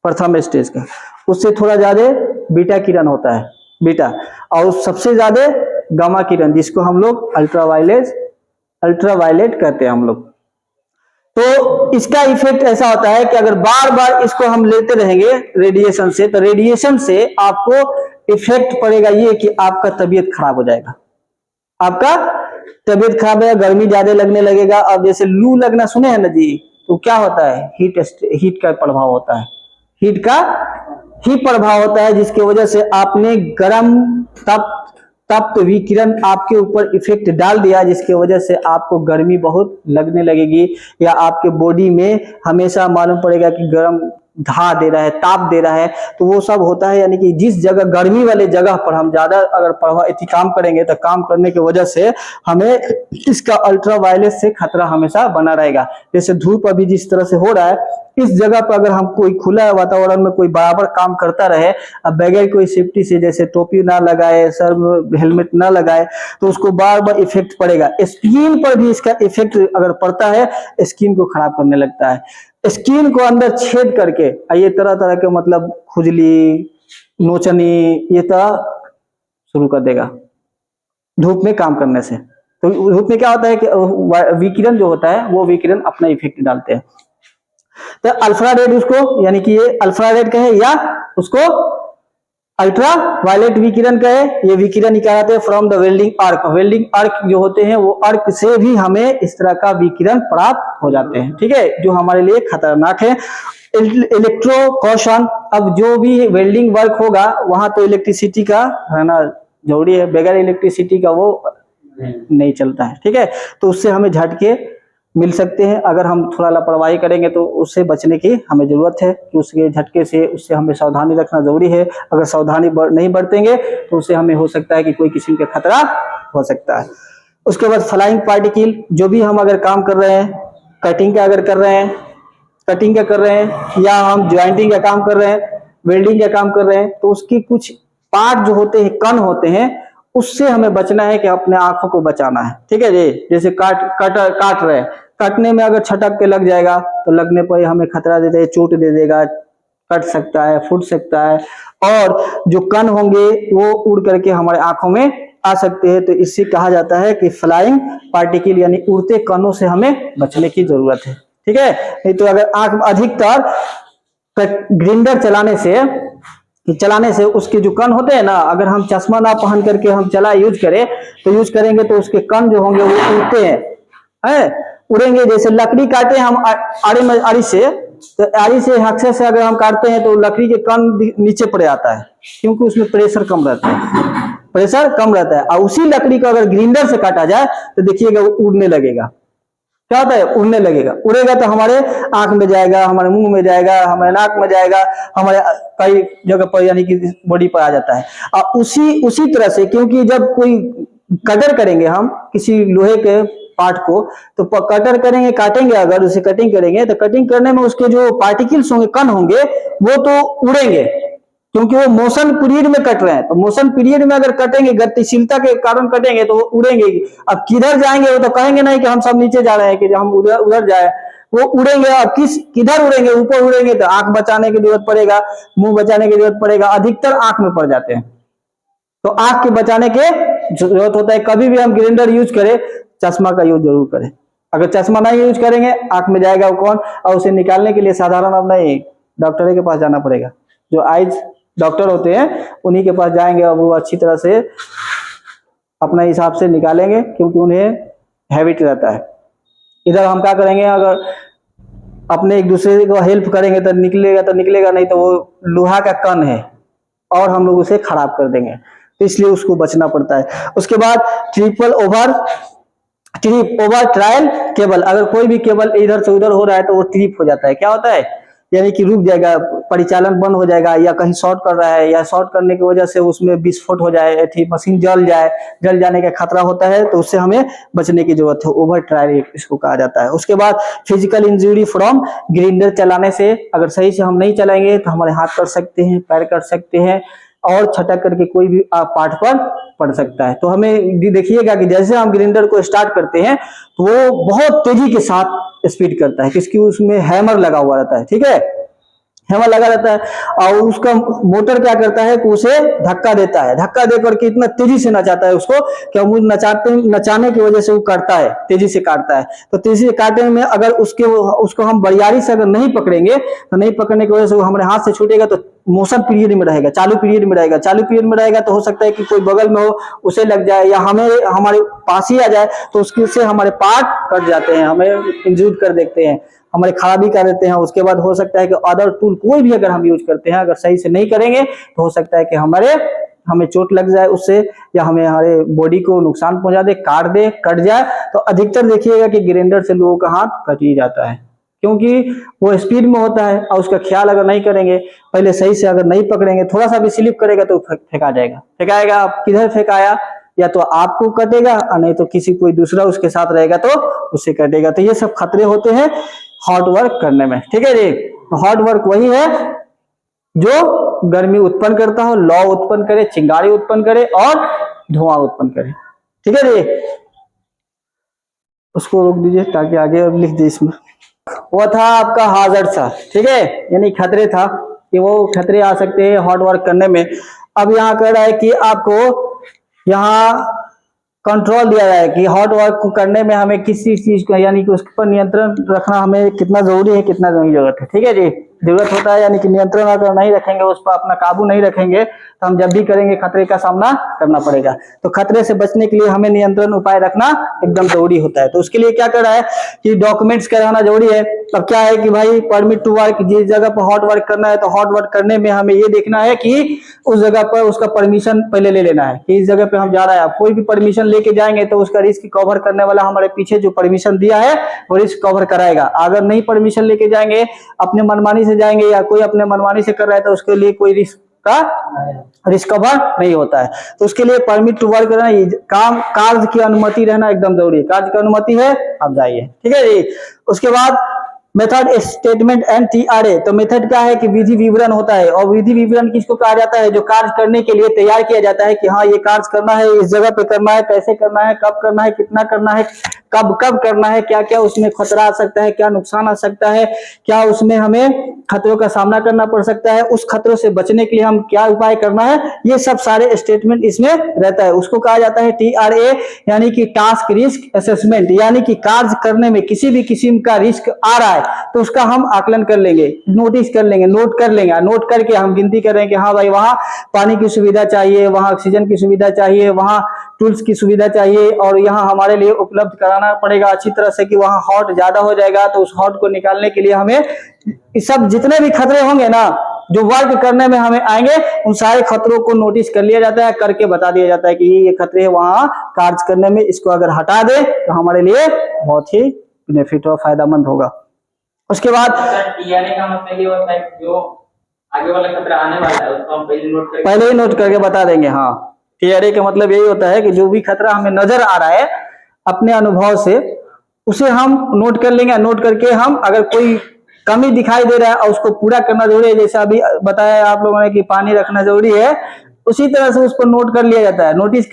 प्रथम स्टेज का। उससे थोड़ा ज्यादा बीटा किरण होता है, बीटा, और सबसे ज्यादा गामा किरण, जिसको हम लोग अल्ट्रावायलेट कहते हैं हम लोग। तो इसका इफेक्ट ऐसा होता है कि अगर बार बार इसको हम लेते रहेंगे रेडिएशन से, तो रेडिएशन से आपको इफेक्ट पड़ेगा ये कि आपका तबीयत खराब हो जाएगा, आपका तबीयत खराब है, गर्मी ज्यादा लगने लगेगा। अब जैसे लू लगना सुने हैं ना जी, तो क्या होता है, हीट का प्रभाव होता है, हीट प्रभाव होता है, जिसकी वजह से आपने गर्म तप्त विकिरण आपके ऊपर इफेक्ट डाल दिया, जिसकी वजह से आपको गर्मी बहुत लगने लगेगी, या आपके बॉडी में हमेशा मालूम पड़ेगा कि गर्म धा दे रहा है, ताप दे रहा है। तो वो सब होता है, यानी कि जिस जगह गर्मी वाले जगह पर हम ज्यादा अगर काम करेंगे तो काम करने की वजह से हमें इसका अल्ट्रावायलेट से खतरा हमेशा बना रहेगा। जैसे धूप अभी जिस तरह से हो रहा है, इस जगह पर अगर हम कोई खुला वातावरण में कोई बराबर काम करता रहे, अब बगैर कोई सेफ्टी से, जैसे टोपी ना लगाए, सर में हेलमेट ना लगाए, तो उसको बार बार इफेक्ट पड़ेगा। स्किन पर भी इसका इफेक्ट अगर पड़ता है, स्किन को खराब करने लगता है, स्किन को अंदर छेद करके ये तरह तरह के मतलब खुजली, नोचनी, ये तरह शुरू कर देगा धूप में काम करने से। तो धूप में क्या होता है कि विकिरण जो होता है वो विकिरण अपना इफेक्ट डालते हैं। तो अल्ट्रारेड उसको, यानी कि ये अल्ट्रारेड कहे या उसको अल्ट्रा वायलेट विकिरण कहे, ये विकिरण निकालते हैं from the welding arc. Welding arc जो होते हैं वो आर्क से भी हमें इस तरह का विकिरण प्राप्त हो जाते हैं, ठीक है, जो हमारे लिए खतरनाक है। इलेक्ट्रोकॉशन, अब जो भी वेल्डिंग वर्क होगा वहां तो इलेक्ट्रिसिटी का रहना जरूरी है, बगैर इलेक्ट्रिसिटी का वो नहीं चलता है, ठीक है। तो उससे हमें झटके मिल सकते हैं, अगर हम थोड़ा लापरवाही करेंगे तो उससे बचने की हमें जरूरत है कि उसके झटके से, उससे हमें सावधानी रखना जरूरी है। अगर सावधानी नहीं बरतेंगे तो उससे हमें हो सकता है कि कोई किस्म का खतरा हो सकता है। उसके बाद फ्लाइंग पार्टिकल, जो भी हम अगर काम कर रहे हैं, कटिंग का अगर कर रहे हैं, कटिंग का कर रहे हैं, या हम ज्वाइंटिंग का काम कर रहे हैं, वेल्डिंग का काम कर रहे हैं, तो उसकी कुछ पार्ट जो होते हैं, कण होते हैं, उससे हमें बचना है कि अपने आंखों को बचाना है, ठीक है जी। जैसे काट रहे हैं, काटने में अगर छटक के लग जाएगा तो लगने पर हमें खतरा देता है, चोट दे देगा, कट सकता है, फूट सकता है, और जो कण होंगे वो उड़ करके हमारे आंखों में आ सकते हैं। तो इससे कहा जाता है कि फ्लाइंग पार्टिकल यानी उड़ते कणों से हमें बचने की जरूरत है, ठीक है। नहीं तो अगर आंख अधिकतर ग्राइंडर चलाने से उसके जो कण होते हैं ना, अगर हम चश्मा ना पहन करके हम यूज करेंगे तो उसके कण जो होंगे वो उड़ते हैं, उड़ेंगे। जैसे लकड़ी काटे हम आरी से, तो आरी से हक्से से अगर हम काटते हैं तो लकड़ी के कण नीचे पड़ जाता है, क्योंकि उसमें प्रेशर कम रहता है। और उसी लकड़ी को अगर ग्राइंडर से काटा जाए तो देखिएगा वो उड़ने लगेगा। क्या होता है, उड़ने लगेगा, उड़ेगा तो हमारे आंख में जाएगा, हमारे मुंह में जाएगा, हमारे नाक में जाएगा, हमारे कई जगह पर यानी कि बॉडी पर आ जाता है। और उसी तरह से, क्योंकि जब कोई कटर करेंगे हम किसी लोहे के पार्ट को, तो कटर करेंगे, काटेंगे, अगर उसे कटिंग करेंगे तो कटिंग करने में उसके जो पार्टिकल्स होंगे, कण होंगे, वो तो उड़ेंगे, क्योंकि वो मोशन पीरियड में कट रहे हैं। तो मोशन पीरियड में अगर कटेंगे, गतिशीलता के कारण कटेंगे, तो वो उड़ेंगे। अब किधर जाएंगे, वो तो कहेंगे नहीं कि हम सब नीचे जा रहे हैं, कि हम उधर जाए, वो उड़ेंगे। अब किधर उड़ेंगे, ऊपर उड़ेंगे तो आंख बचाने की जरूरत पड़ेगा, मुंह बचाने की जरूरत पड़ेगा, अधिकतर आंख में पड़ जाते हैं। तो आंख के बचाने के जरूरत होता है। कभी भी हम ग्राइंडर यूज करें, चश्मा का यूज जरूर करें। अगर चश्मा नहीं यूज करेंगे, आंख में जाएगा वो कौन, और उसे निकालने के लिए साधारण अब नहीं, डॉक्टर के पास जाना पड़ेगा। जो आइज डॉक्टर होते हैं उन्हीं के पास जाएंगे और वो अच्छी तरह से अपने हिसाब से निकालेंगे, क्योंकि उन्हें हैबिट रहता है। इधर हम क्या करेंगे, अगर अपने एक दूसरे को हेल्प करेंगे तो निकलेगा, नहीं तो वो लोहा का कण है और हम लोग उसे खराब कर देंगे, तो इसलिए उसको बचना पड़ता है। उसके बाद ट्रिप ओवर ट्रायल केबल, अगर कोई भी केबल इधर से उधर हो रहा है तो वो ट्रिप हो जाता है। क्या होता है, यानी कि रुक जाएगा, परिचालन बंद हो जाएगा, या कहीं शॉर्ट कर रहा है, या शॉर्ट करने की वजह से उसमें विस्फोट हो जाए, मशीन जल जाने का खतरा होता है, तो उससे हमें बचने की जरूरत है। ओवर ट्रायल इसको कहा जाता है। उसके बाद फिजिकल इंजरी फ्रॉम ग्राइंडर चलाने से, अगर सही से हम नहीं चलाएंगे तो हमारे हाथ कट सकते हैं, पैर कट सकते हैं, और छटक करके कोई भी पार्ट पर पड़ सकता है। तो हमें देखिएगा कि जैसे हम ग्राइंडर को स्टार्ट करते हैं तो वो बहुत तेजी के साथ स्पीड करता है, किसकी उसमें हैमर लगा हुआ रहता है, ठीक है, हैमर लगा रहता है, और उसका मोटर क्या करता है कि उसे धक्का देता है, धक्का देकर के इतना तेजी से नचाता है उसको कि वो नचाने की वजह से वो काटता है, तेजी से काटता है। तो तेजी से काटने में अगर उसको हम बरियारी से अगर नहीं पकड़ेंगे, तो नहीं पकड़ने की वजह से वो हमारे हाथ से छूटेगा, तो मोशन पीरियड में रहेगा, चालू पीरियड में रहेगा, चालू पीरियड में रहेगा तो हो सकता है कि कोई बगल में हो उसे लग जाए, या हमारे पास ही आ जाए, तो उससे हमारे पार्ट कट जाते हैं, हमें इंजूर्ड कर देते हैं, हमारे खराबी कर देते हैं। उसके बाद हो सकता है कि अदर टूल कोई भी अगर हम यूज करते हैं, अगर सही से नहीं करेंगे तो हो सकता है कि हमें चोट लग जाए उससे, या हमारे बॉडी को नुकसान पहुंचा दे, काट दे, कट जाए। तो अधिकतर देखिएगा कि ग्राइंडर से लोगों का हाथ कट ही जाता है, क्योंकि वो स्पीड में होता है, और उसका ख्याल अगर नहीं करेंगे, पहले सही से अगर नहीं पकड़ेंगे, थोड़ा सा भी स्लिप करेगा तो फेंका जाएगा, फेंकाएगा, आप किधर फेंकाया, या तो आपको कटेगा, और नहीं तो किसी कोई दूसरा उसके साथ रहेगा तो उससे कटेगा। तो ये सब खतरे होते हैं हॉट वर्क करने में, ठीक है जी। हॉट वर्क वही है जो गर्मी उत्पन्न करता हो, लौ उत्पन्न करे, चिंगारी उत्पन्न करे और धुआं उत्पन्न करे, ठीक है जी। उसको रोक दीजिए ताकि आगे अब लिख दीजिए इसमें। वो था आपका हाजर्ड था, ठीक है, यानी खतरे था कि वो खतरे आ सकते हैं हॉट वर्क करने में। अब यहाँ कह रहा है कि आपको यहाँ कंट्रोल दिया जाए कि हॉट वर्क को करने में हमें किसी चीज का, यानी कि उसके पर नियंत्रण रखना हमें कितना जरूरी है, कितना नहीं जरूरत है, ठीक है जी। जरूरत होता है, यानी कि नियंत्रण अगर नहीं रखेंगे, उस पर अपना काबू नहीं रखेंगे, तो हम जब भी करेंगे खतरे का सामना करना पड़ेगा। तो खतरे से बचने के लिए हमें नियंत्रण उपाय रखना एकदम जरूरी होता है। तो उसके लिए क्या कर रहा है कि डॉक्यूमेंट्स कराना जरूरी है। अब क्या है कि भाई परमिट टू वर्क, जिस जगह पर हॉट वर्क करना है, तो हॉट वर्क करने में हमें ये देखना है कि उस जगह पर उसका परमिशन पहले ले लेना है कि इस जगह पे हम जा रहे हैं। कोई भी परमिशन लेके जाएंगे तो उसका रिस्क कवर करने वाला हमारे पीछे जो परमिशन दिया है वो रिस्क कवर कराएगा। अगर नहीं परमिशन लेके जाएंगे, अपने मनमानी से जाएंगे, या कोई अपने मनमानी से कर रहा है, तो उसके लिए कोई रिस्क कवर नहीं होता है। तो उसके लिए परमिट टू वर्क करना, कार्य की अनुमति रहना एकदम जरूरी है। कार्य की अनुमति है, आप जाइए, ठीक है जी। उसके बाद मेथड स्टेटमेंट एंड टीआरए। तो मेथड क्या है कि विधि विवरण होता है, और विधि विवरण किसको कहा जाता है, जो कार्य करने के लिए तैयार किया जाता है कि हाँ ये कार्य करना है, इस जगह पे करना है, कैसे करना है, कब करना है, कितना करना है, कब कब करना है, क्या क्या उसमें खतरा आ सकता है, क्या नुकसान आ सकता है, क्या उसमें हमें खतरों का सामना करना पड़ सकता है, उस खतरों से बचने के लिए हम क्या उपाय करना है, ये सब सारे स्टेटमेंट इसमें रहता है। उसको कहा जाता है टीआरए, यानी कि टास्क रिस्क असेसमेंट, यानी कि कार्य करने में किसी भी किस्म का रिस्क आ रहा है तो उसका हम आकलन कर लेंगे, नोटिस कर लेंगे, नोट कर लेंगे, नोट करके हम गिनती करें कि हाँ भाई वहां पानी की सुविधा चाहिए, वहां ऑक्सीजन की सुविधा चाहिए, वहां टूल्स की सुविधा चाहिए, और यहाँ हमारे लिए उपलब्ध कराना पड़ेगा अच्छी तरह से कि वहां हॉट ज्यादा हो जाएगा, तो उस हॉट को निकालने के लिए हमें सब जितने भी खतरे होंगे ना जो वर्क करने में हमें आएंगे, उन सारे खतरों को नोटिस कर लिया जाता है, करके बता दिया जाता है कि ये खतरे वहां कार्य करने में, इसको अगर हटा दे तो हमारे लिए बहुत ही बेनिफिट और फायदामंद होगा। उसके बाद टीआरए का मतलब ये होता है जो आगे वाला खतरा आने वाला है उसको हम पहले ही नोट करके बता देंगे। हाँ, टीआरए का मतलब यही होता है कि जो भी खतरा हमें नजर आ रहा है अपने अनुभव से, उसे हम नोट कर लेंगे। नोट करके हम अगर कोई कमी दिखाई दे रहा है और उसको पूरा करना जरूरी है, जैसे अभी बताया आप लोगों ने कि पानी रखना जरूरी है, उसी तरह से उसको नोट कर लिया जाता है। नोटिस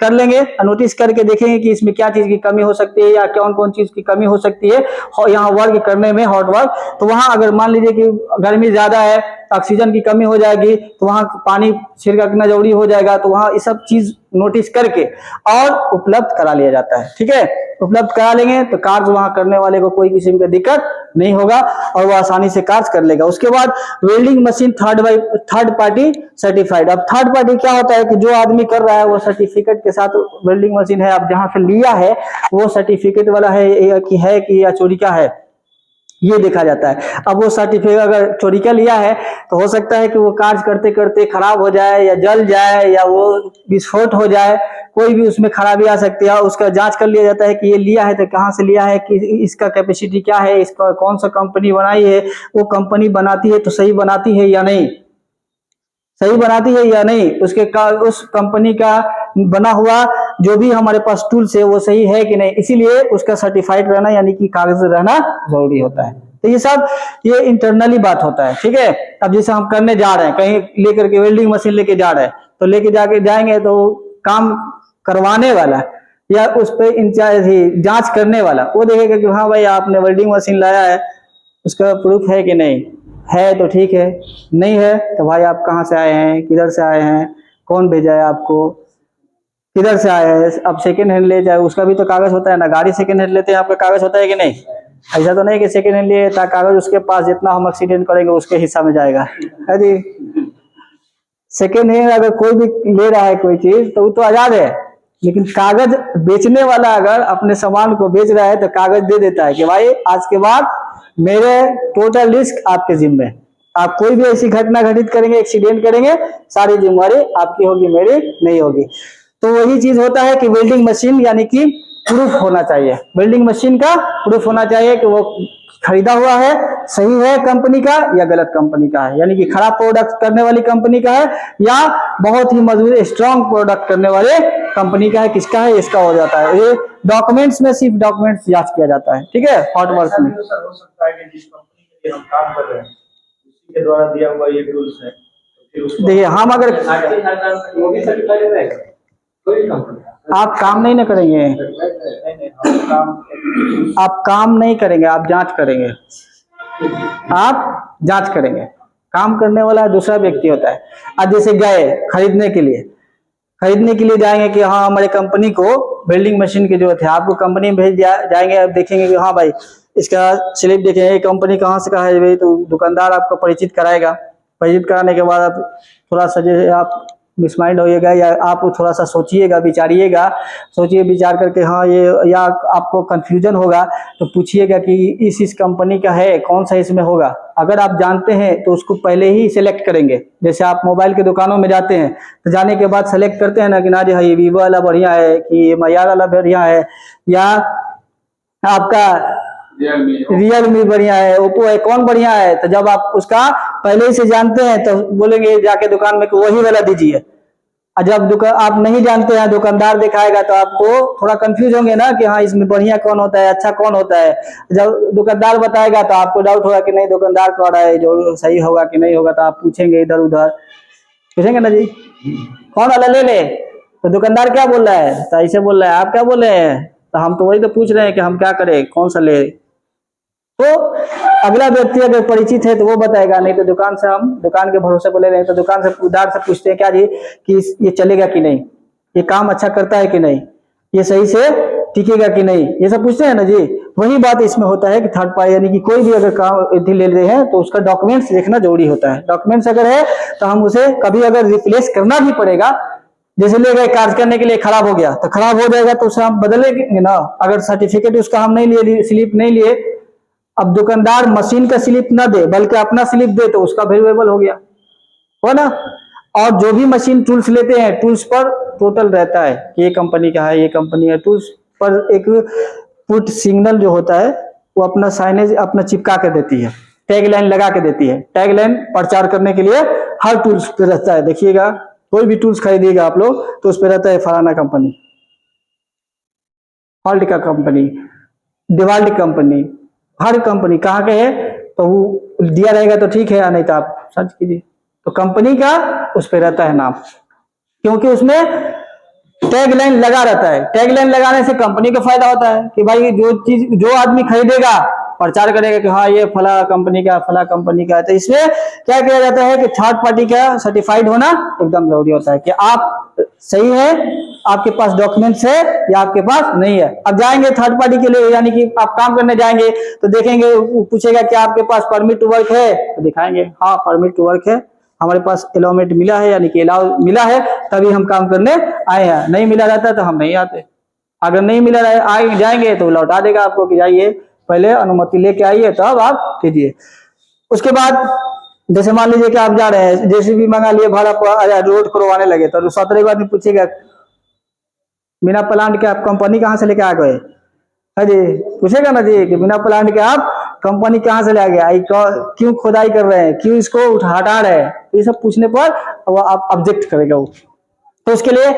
कर लेंगे, नोटिस करके देखेंगे कि इसमें क्या चीज की कमी हो सकती है, या कौन कौन चीज की कमी हो सकती है यहाँ वर्क करने में, हॉट वर्क। तो वहां अगर मान लीजिए कि गर्मी ज्यादा है, ऑक्सीजन की कमी हो जाएगी, तो वहां पानी छिड़कना जरूरी हो जाएगा, तो वहां ये सब चीज नोटिस करके और उपलब्ध करा लिया जाता है, ठीक है। उपलब्ध करा लेंगे तो कार्य वहां करने वाले को कोई किस्म की दिक्कत नहीं होगा और वो आसानी से कार्य कर लेगा। उसके बाद welding machine third party certified. अब थर्ड पार्टी क्या होता है कि जो आदमी कर रहा है वो सर्टिफिकेट के साथ वेल्डिंग मशीन है, अब जहां से लिया है वो सर्टिफिकेट वाला है कि या चोरी का है, ये देखा जाता है। अब वो सर्टिफिकेट अगर चोरी का लिया है तो हो सकता है कि वो कार्य करते करते खराब हो जाए, या जल जाए, या वो विस्फोट हो जाए, कोई भी उसमें खराबी आ सकती है, उसका जांच कर लिया जाता है कि ये लिया है तो कहाँ से लिया है, कि इसका कैपेसिटी क्या है, इसका कौन सा कंपनी बनाई है, वो कंपनी बनाती है तो सही बनाती है या नहीं, सही बनाती है या नहीं, उस कंपनी का बना हुआ जो भी हमारे पास टूल्स है वो सही है कि नहीं, इसीलिए उसका सर्टिफाइड रहना यानी कि कागज रहना जरूरी होता है। तो ये सब ये इंटरनली बात होता है, ठीक है। अब जैसे हम करने जा रहे हैं, कहीं लेकर के वेल्डिंग मशीन लेके जा रहे हैं, तो लेके जाके जाएंगे तो काम करवाने वाला या उस पर इंचार्ज ही जांच करने वाला वो देखेगा कि हाँ भाई आपने वेल्डिंग मशीन लाया है, उसका प्रूफ है कि नहीं है, तो ठीक है, नहीं है तो भाई आप कहाँ से आए हैं, किधर से आए हैं, कौन भेजा है आपको, किधर से आए हैं। अब सेकेंड हैंड ले जाए उसका भी तो कागज होता है ना, गाड़ी सेकेंड हैंड लेते हैं आपका कागज होता है कि नहीं, ऐसा तो नहीं कि सेकेंड हैंड लिए था कागज उसके पास जितना हम एक्सीडेंट करेंगे उसके हिस्सा में जाएगा, है जी। सेकेंड हैंड अगर कोई भी ले रहा है कोई चीज तो वो तो आजाद है, लेकिन कागज बेचने वाला अगर अपने सामान को बेच रहा है तो कागज दे देता है कि भाई आज के बाद मेरे टोटल रिस्क आपके जिम्मे, आप कोई भी ऐसी घटना घटित करेंगे, एक्सीडेंट करेंगे, सारी जिम्मेवारी आपकी होगी, मेरी नहीं होगी। तो वही चीज होता है कि वेल्डिंग मशीन यानी कि प्रूफ होना चाहिए, वेल्डिंग मशीन का प्रूफ होना चाहिए कि वो खरीदा हुआ है, सही है कंपनी का या गलत कंपनी का है, यानी कि खराब प्रोडक्ट करने वाली कंपनी का है या बहुत ही मजबूत स्ट्रॉन्ग प्रोडक्ट करने वाले कंपनी का है, किसका है, इसका हो जाता है। ये डॉक्यूमेंट्स में सिर्फ डॉक्यूमेंट्स जांच किया जाता है, ठीक है, हॉट वर्क में। हो सकता है कि जिस कंपनी के लिए हम काम कर रहे हैं उसी के द्वारा दिया हुआ ये टूल्स है, तो फिर उसको देखिए हम अगर वो भी सर्टिफाइड रहेगा कोई कंपनी आप काम नहीं ना करेंगे, नहीं, हम काम आप काम नहीं करेंगे, आप जांच करेंगे, आप जांच करेंगे, काम करने वाला दूसरा व्यक्ति होता है। आज जैसे गए खरीदने के लिए जाएंगे कि हाँ हमारे कंपनी को वेल्डिंग मशीन की जरूरत है, आपको कंपनी में भेज दिया जाएंगे, आप देखेंगे कि हाँ भाई इसका स्लिप देखेंगे, ये कंपनी कहाँ से है भाई, तो दुकानदार आपको परिचित कराएगा, परिचित कराने के बाद आप थोड़ा सा जैसे आप मिसमाइंड होइएगा या आप थोड़ा सा सोचिएगा, विचारिएगा, सोचिए विचार करके हाँ ये, या आपको कंफ्यूजन होगा तो पूछिएगा कि इस कंपनी का है, कौन सा इसमें होगा। अगर आप जानते हैं तो उसको पहले ही सिलेक्ट करेंगे, जैसे आप मोबाइल के दुकानों में जाते हैं तो जाने के बाद सेलेक्ट करते हैं ना कि ना जी हाँ ये वीवो वाला बढ़िया है कि ये माइयार वाला बढ़िया है या आपका रियलमी बढ़िया है, ओप्पो है, कौन बढ़िया है। तो जब आप उसका पहले ही से जानते हैं तो बोलेंगे जाके दुकान में कि वही वाला दीजिए, और जब दुकान आप नहीं जानते हैं दुकानदार दिखाएगा तो आपको थोड़ा कंफ्यूज होंगे ना कि हाँ इसमें बढ़िया कौन होता है, अच्छा कौन होता है। जब दुकानदार बताएगा तो आपको डाउट होगा कि नहीं दुकानदार कह रहा है जो सही होगा कि नहीं होगा, तो आप पूछेंगे इधर उधर, पूछेंगे ना जी कौन वाला ले ले, तो दुकानदार क्या बोल रहा है, तो ऐसे बोल रहा है, आप क्या बोल रहे हैं, तो हम तो वही तो पूछ रहे हैं कि हम क्या करें, कौन सा ले। तो अगला व्यक्ति अगर परिचित है तो वो बताएगा, नहीं तो दुकान से हम दुकान के भरोसे बोले रहे तो दुकान से उधार से पूछते हैं क्या जी कि ये चलेगा कि नहीं, ये काम अच्छा करता है कि नहीं, ये सही से टिकेगा कि नहीं, ये सब पूछते हैं ना जी। वही बात इसमें होता है कि थर्ड पार्टी यानी कि कोई भी अगर काम ले रहे हैं तो उसका डॉक्यूमेंट्स देखना जरूरी होता है। डॉक्यूमेंट्स अगर है तो हम उसे कभी अगर रिप्लेस करना भी पड़ेगा, जैसे ले गए कार्य करने के लिए खराब हो गया तो खराब हो जाएगा तो उसे हम बदलेंगे ना, अगर सर्टिफिकेट उसका हम नहीं लिए, स्लिप नहीं लिए, अब दुकानदार मशीन का स्लिप ना दे बल्कि अपना स्लिप दे तो उसका वैल्यूएबल हो गया, हो ना। और जो भी मशीन टूल्स लेते हैं टूल्स पर टोटल रहता है कि ये कंपनी का है, ये कंपनी है, टूल्स पर एक पुट सिग्नल जो होता है वो अपना साइनेज अपना चिपका के देती है, टैग लाइन लगा के देती है। टैग लाइन प्रचार करने के लिए हर टूल्स पे रहता है, देखिएगा कोई भी टूल्स खरीदिएगा आप लोग तो उस पर रहता है फलाना कंपनी, हॉल्ट का कंपनी, डिवाल्ड कंपनी, हर कंपनी कहाँ के है तो वो दिया रहेगा तो ठीक है, या नहीं तो आप सर्च कीजिए। तो कंपनी का उस पर रहता है नाम, क्योंकि उसमें टैग लाइन लगा रहता है। टैग लाइन लगाने से कंपनी को फायदा होता है कि भाई जो आदमी खरीदेगा प्रचार करेगा कि हाँ ये फला कंपनी का, फला कंपनी का। तो इसमें क्या किया जाता है कि थर्ड पार्टी का सर्टिफाइड होना एकदम जरूरी होता है कि आप सही है, आपके पास डॉक्यूमेंट्स है या आपके पास नहीं है। अब जाएंगे थर्ड पार्टी के लिए, यानी कि आप काम करने जाएंगे तो देखेंगे, पूछेगा कि आपके पास परमिट टू वर्क है, तो दिखाएंगे हाँ परमिट टू वर्क है, हमारे पास अलाउमेंट मिला है, यानी कि अलाउ मिला है तभी हम काम करने आए हैं, नहीं मिला रहता तो हम नहीं आते। अगर नहीं मिला आए जाएंगे तो लौटा देगा आपको कि जाइए पहले अनुमति लेके आइए तब आप कीजिए। उसके बाद जैसे मान लीजिए कि आप जा रहे हैं, जेसीबी मंगा लिए, भाड़ा पर रोड करवाने लगे तो 17 आदमी पूछेगा बिना प्लांट के आप कंपनी कहाँ से लेके आ गए? हाँ जी, पूछेगा ना जी कि बिना प्लांट के आप कंपनी कहाँ से ले आ गया, क्यों खुदाई कर रहे हैं, क्यों इसको हटा रहे हैं, ये सब पूछने पर वो आप ऑब्जेक्ट करेगा वो। तो उसके लिए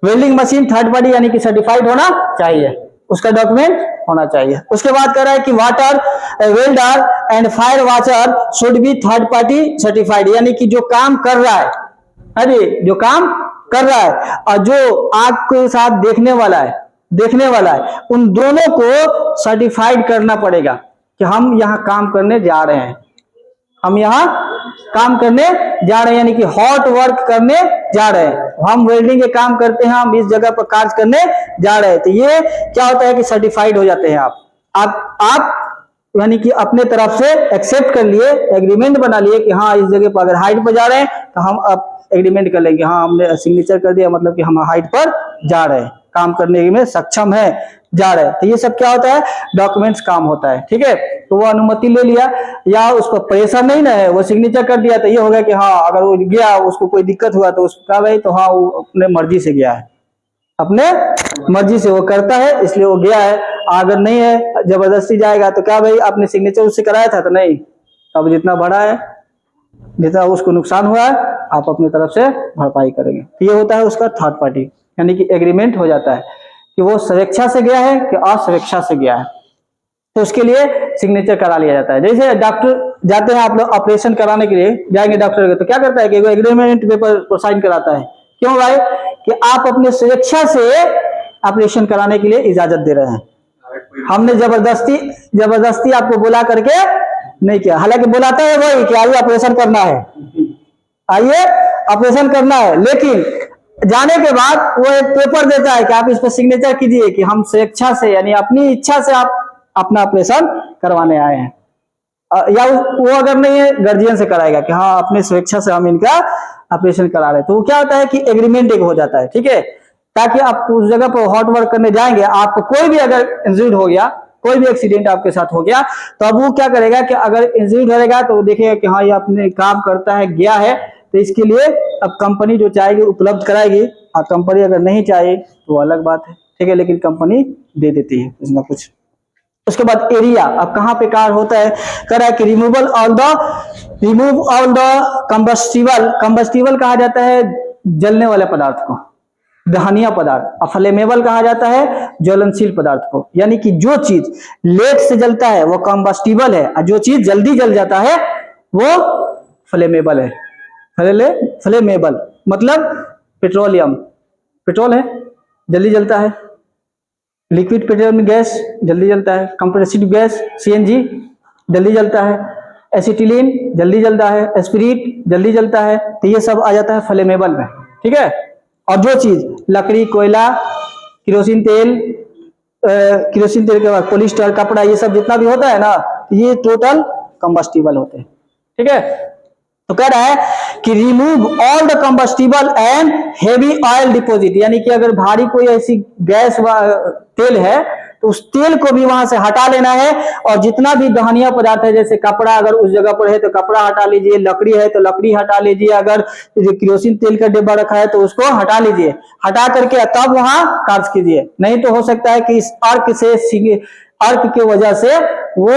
वेल्डिंग मशीन थर्ड पार्टी यानी कि सर्टिफाइड होना चाहिए, उसका डॉक्यूमेंट होना चाहिए। उसके बाद कह रहा है कि water welder and fire watcher should be third party certified, यानी कि जो काम कर रहा है, हाँ जी, जो काम कर रहा है और जो आग के साथ देखने वाला है, उन दोनों को सर्टिफाइड करना पड़ेगा कि हम यहाँ काम करने जा रहे हैं, हम यहाँ काम करने जा रहे हैं, यानी कि हॉट वर्क करने जा रहे हैं, हम वेल्डिंग के काम करते हैं, हम इस जगह पर कार्य करने जा रहे हैं। तो ये क्या होता है कि सर्टिफाइड हो जाते हैं आप यानी कि अपने तरफ से एक्सेप्ट कर लिए, एग्रीमेंट बना लिए कि हाँ इस जगह पर अगर हाइट पर जा रहे हैं तो हम अब एग्रीमेंट कर लेंगे, हाँ हमने सिग्नेचर कर दिया, मतलब कि हम हाइट पर जा रहे हैं, काम करने में सक्षम है, जा रहे हैं। तो ये सब क्या होता है, डॉक्यूमेंट्स काम होता है, ठीक है। तो वो अनुमति ले लिया या उस पर प्रेशर नहीं ना है, वो सिग्नेचर कर दिया, तो ये हो गया कि हाँ अगर वो गया, उसको कोई दिक्कत हुआ तो उसका भाई तो हाँ वो अपने मर्जी से गया है, अपने मर्जी से वो करता है, इसलिए वो गया है। अगर नहीं है जबरदस्ती जाएगा तो क्या भाई आपने सिग्नेचर उससे कराया था तो नहीं, अब जितना बढ़ा है, जितना उसको नुकसान हुआ है आप अपनी तरफ से भरपाई करेंगे। तो ये होता है उसका थर्ड पार्टी, यानी कि एग्रीमेंट हो जाता है कि वो स्वेच्छा से गया है कि अस्वेच्छा से गया है, तो उसके लिए सिग्नेचर करा लिया जाता है। जैसे डॉक्टर जाते हैं, आप लोग ऑपरेशन कराने के लिए जाएंगे डॉक्टर के, तो क्या करता है कि वो एग्रीमेंट पेपर पर साइन कराता है, क्यों भाई, कि आप अपने स्वेच्छा से ऑपरेशन कराने के लिए इजाजत दे रहे हैं, हमने जबरदस्ती आपको बुला करके नहीं किया। हालांकि बुलाता है वही कि आइए ऑपरेशन करना है, आइए ऑपरेशन करना है, लेकिन जाने के बाद वो एक पेपर देता है कि आप इस पर सिग्नेचर कीजिए कि हम स्वेच्छा से यानी अपनी इच्छा से आप अपना ऑपरेशन करवाने आए हैं। या वो अगर नहीं है गार्जियन से कराएगा कि हाँ अपने स्वेच्छा से हम इनका ऑपरेशन करा रहे हैं। तो वो क्या होता है कि एग्रीमेंट एक हो जाता है, ठीक है, ताकि आप उस जगह पर हॉट वर्क करने जाएंगे, आपको कोई भी अगर इंजर्ड हो गया, कोई भी एक्सीडेंट आपके साथ हो गया, तो अब वो क्या करेगा कि अगर इंजर्ड रहेगा तो वो देखेगा कि हाँ ये अपने काम करता है, गया है, तो इसके लिए अब कंपनी जो चाहेगी उपलब्ध कराएगी, और कंपनी अगर नहीं चाहे तो वो अलग बात है, ठीक है, लेकिन कंपनी दे देती है कुछ ना कुछ। उसके बाद एरिया, अब कहाँ पे कार्य होता है, कह रहा है कि रिमूव ऑल द कंबस्टिबल कहा जाता है जलने वाले पदार्थ को, दहनीय पदार्थ, और फ्लेमेबल कहा जाता है ज्वलनशील पदार्थ को, यानी कि जो चीज लेट से जलता है वो कंबस्टिबल है, और जो चीज जल्दी जल जाता है वो फ्लेमेबल है। फ्लेमेबल मतलब पेट्रोलियम, पेट्रोल है जल्दी जलता है, लिक्विड पेट्रोलियम गैस जल्दी जलता है, कंप्रेस्ड गैस सीएनजी जल्दी जलता है, एसिटिलीन जल्दी जलता है, स्पिरिट जल्दी जलता है, तो ये सब आ जाता है फ्लेमेबल में, ठीक है। और जो चीज लकड़ी, कोयला, केरोसिन तेल के बाद पॉलिस्टर, कपड़ा, ये सब जितना भी होता है ना, ये टोटल कंबस्टिबल होते हैं, ठीक है। तो कह रहा है कि remove all the combustible and heavy oil deposit, यानी कि अगर भारी कोई ऐसी गैस व तेल है तो उस तेल को भी वहां से हटा लेना है, और जितना भी दहनीय पदार्थ है, जैसे कपड़ा अगर उस जगह पर है तो कपड़ा हटा लीजिए, लकड़ी है तो लकड़ी हटा लीजिए, अगर केरोसिन तेल का डिब्बा रखा है तो उसको हटा लीजिए, हटा करके तब वहां कार्य कीजिए, नहीं तो हो सकता है कि इस अर्क के वजह से वो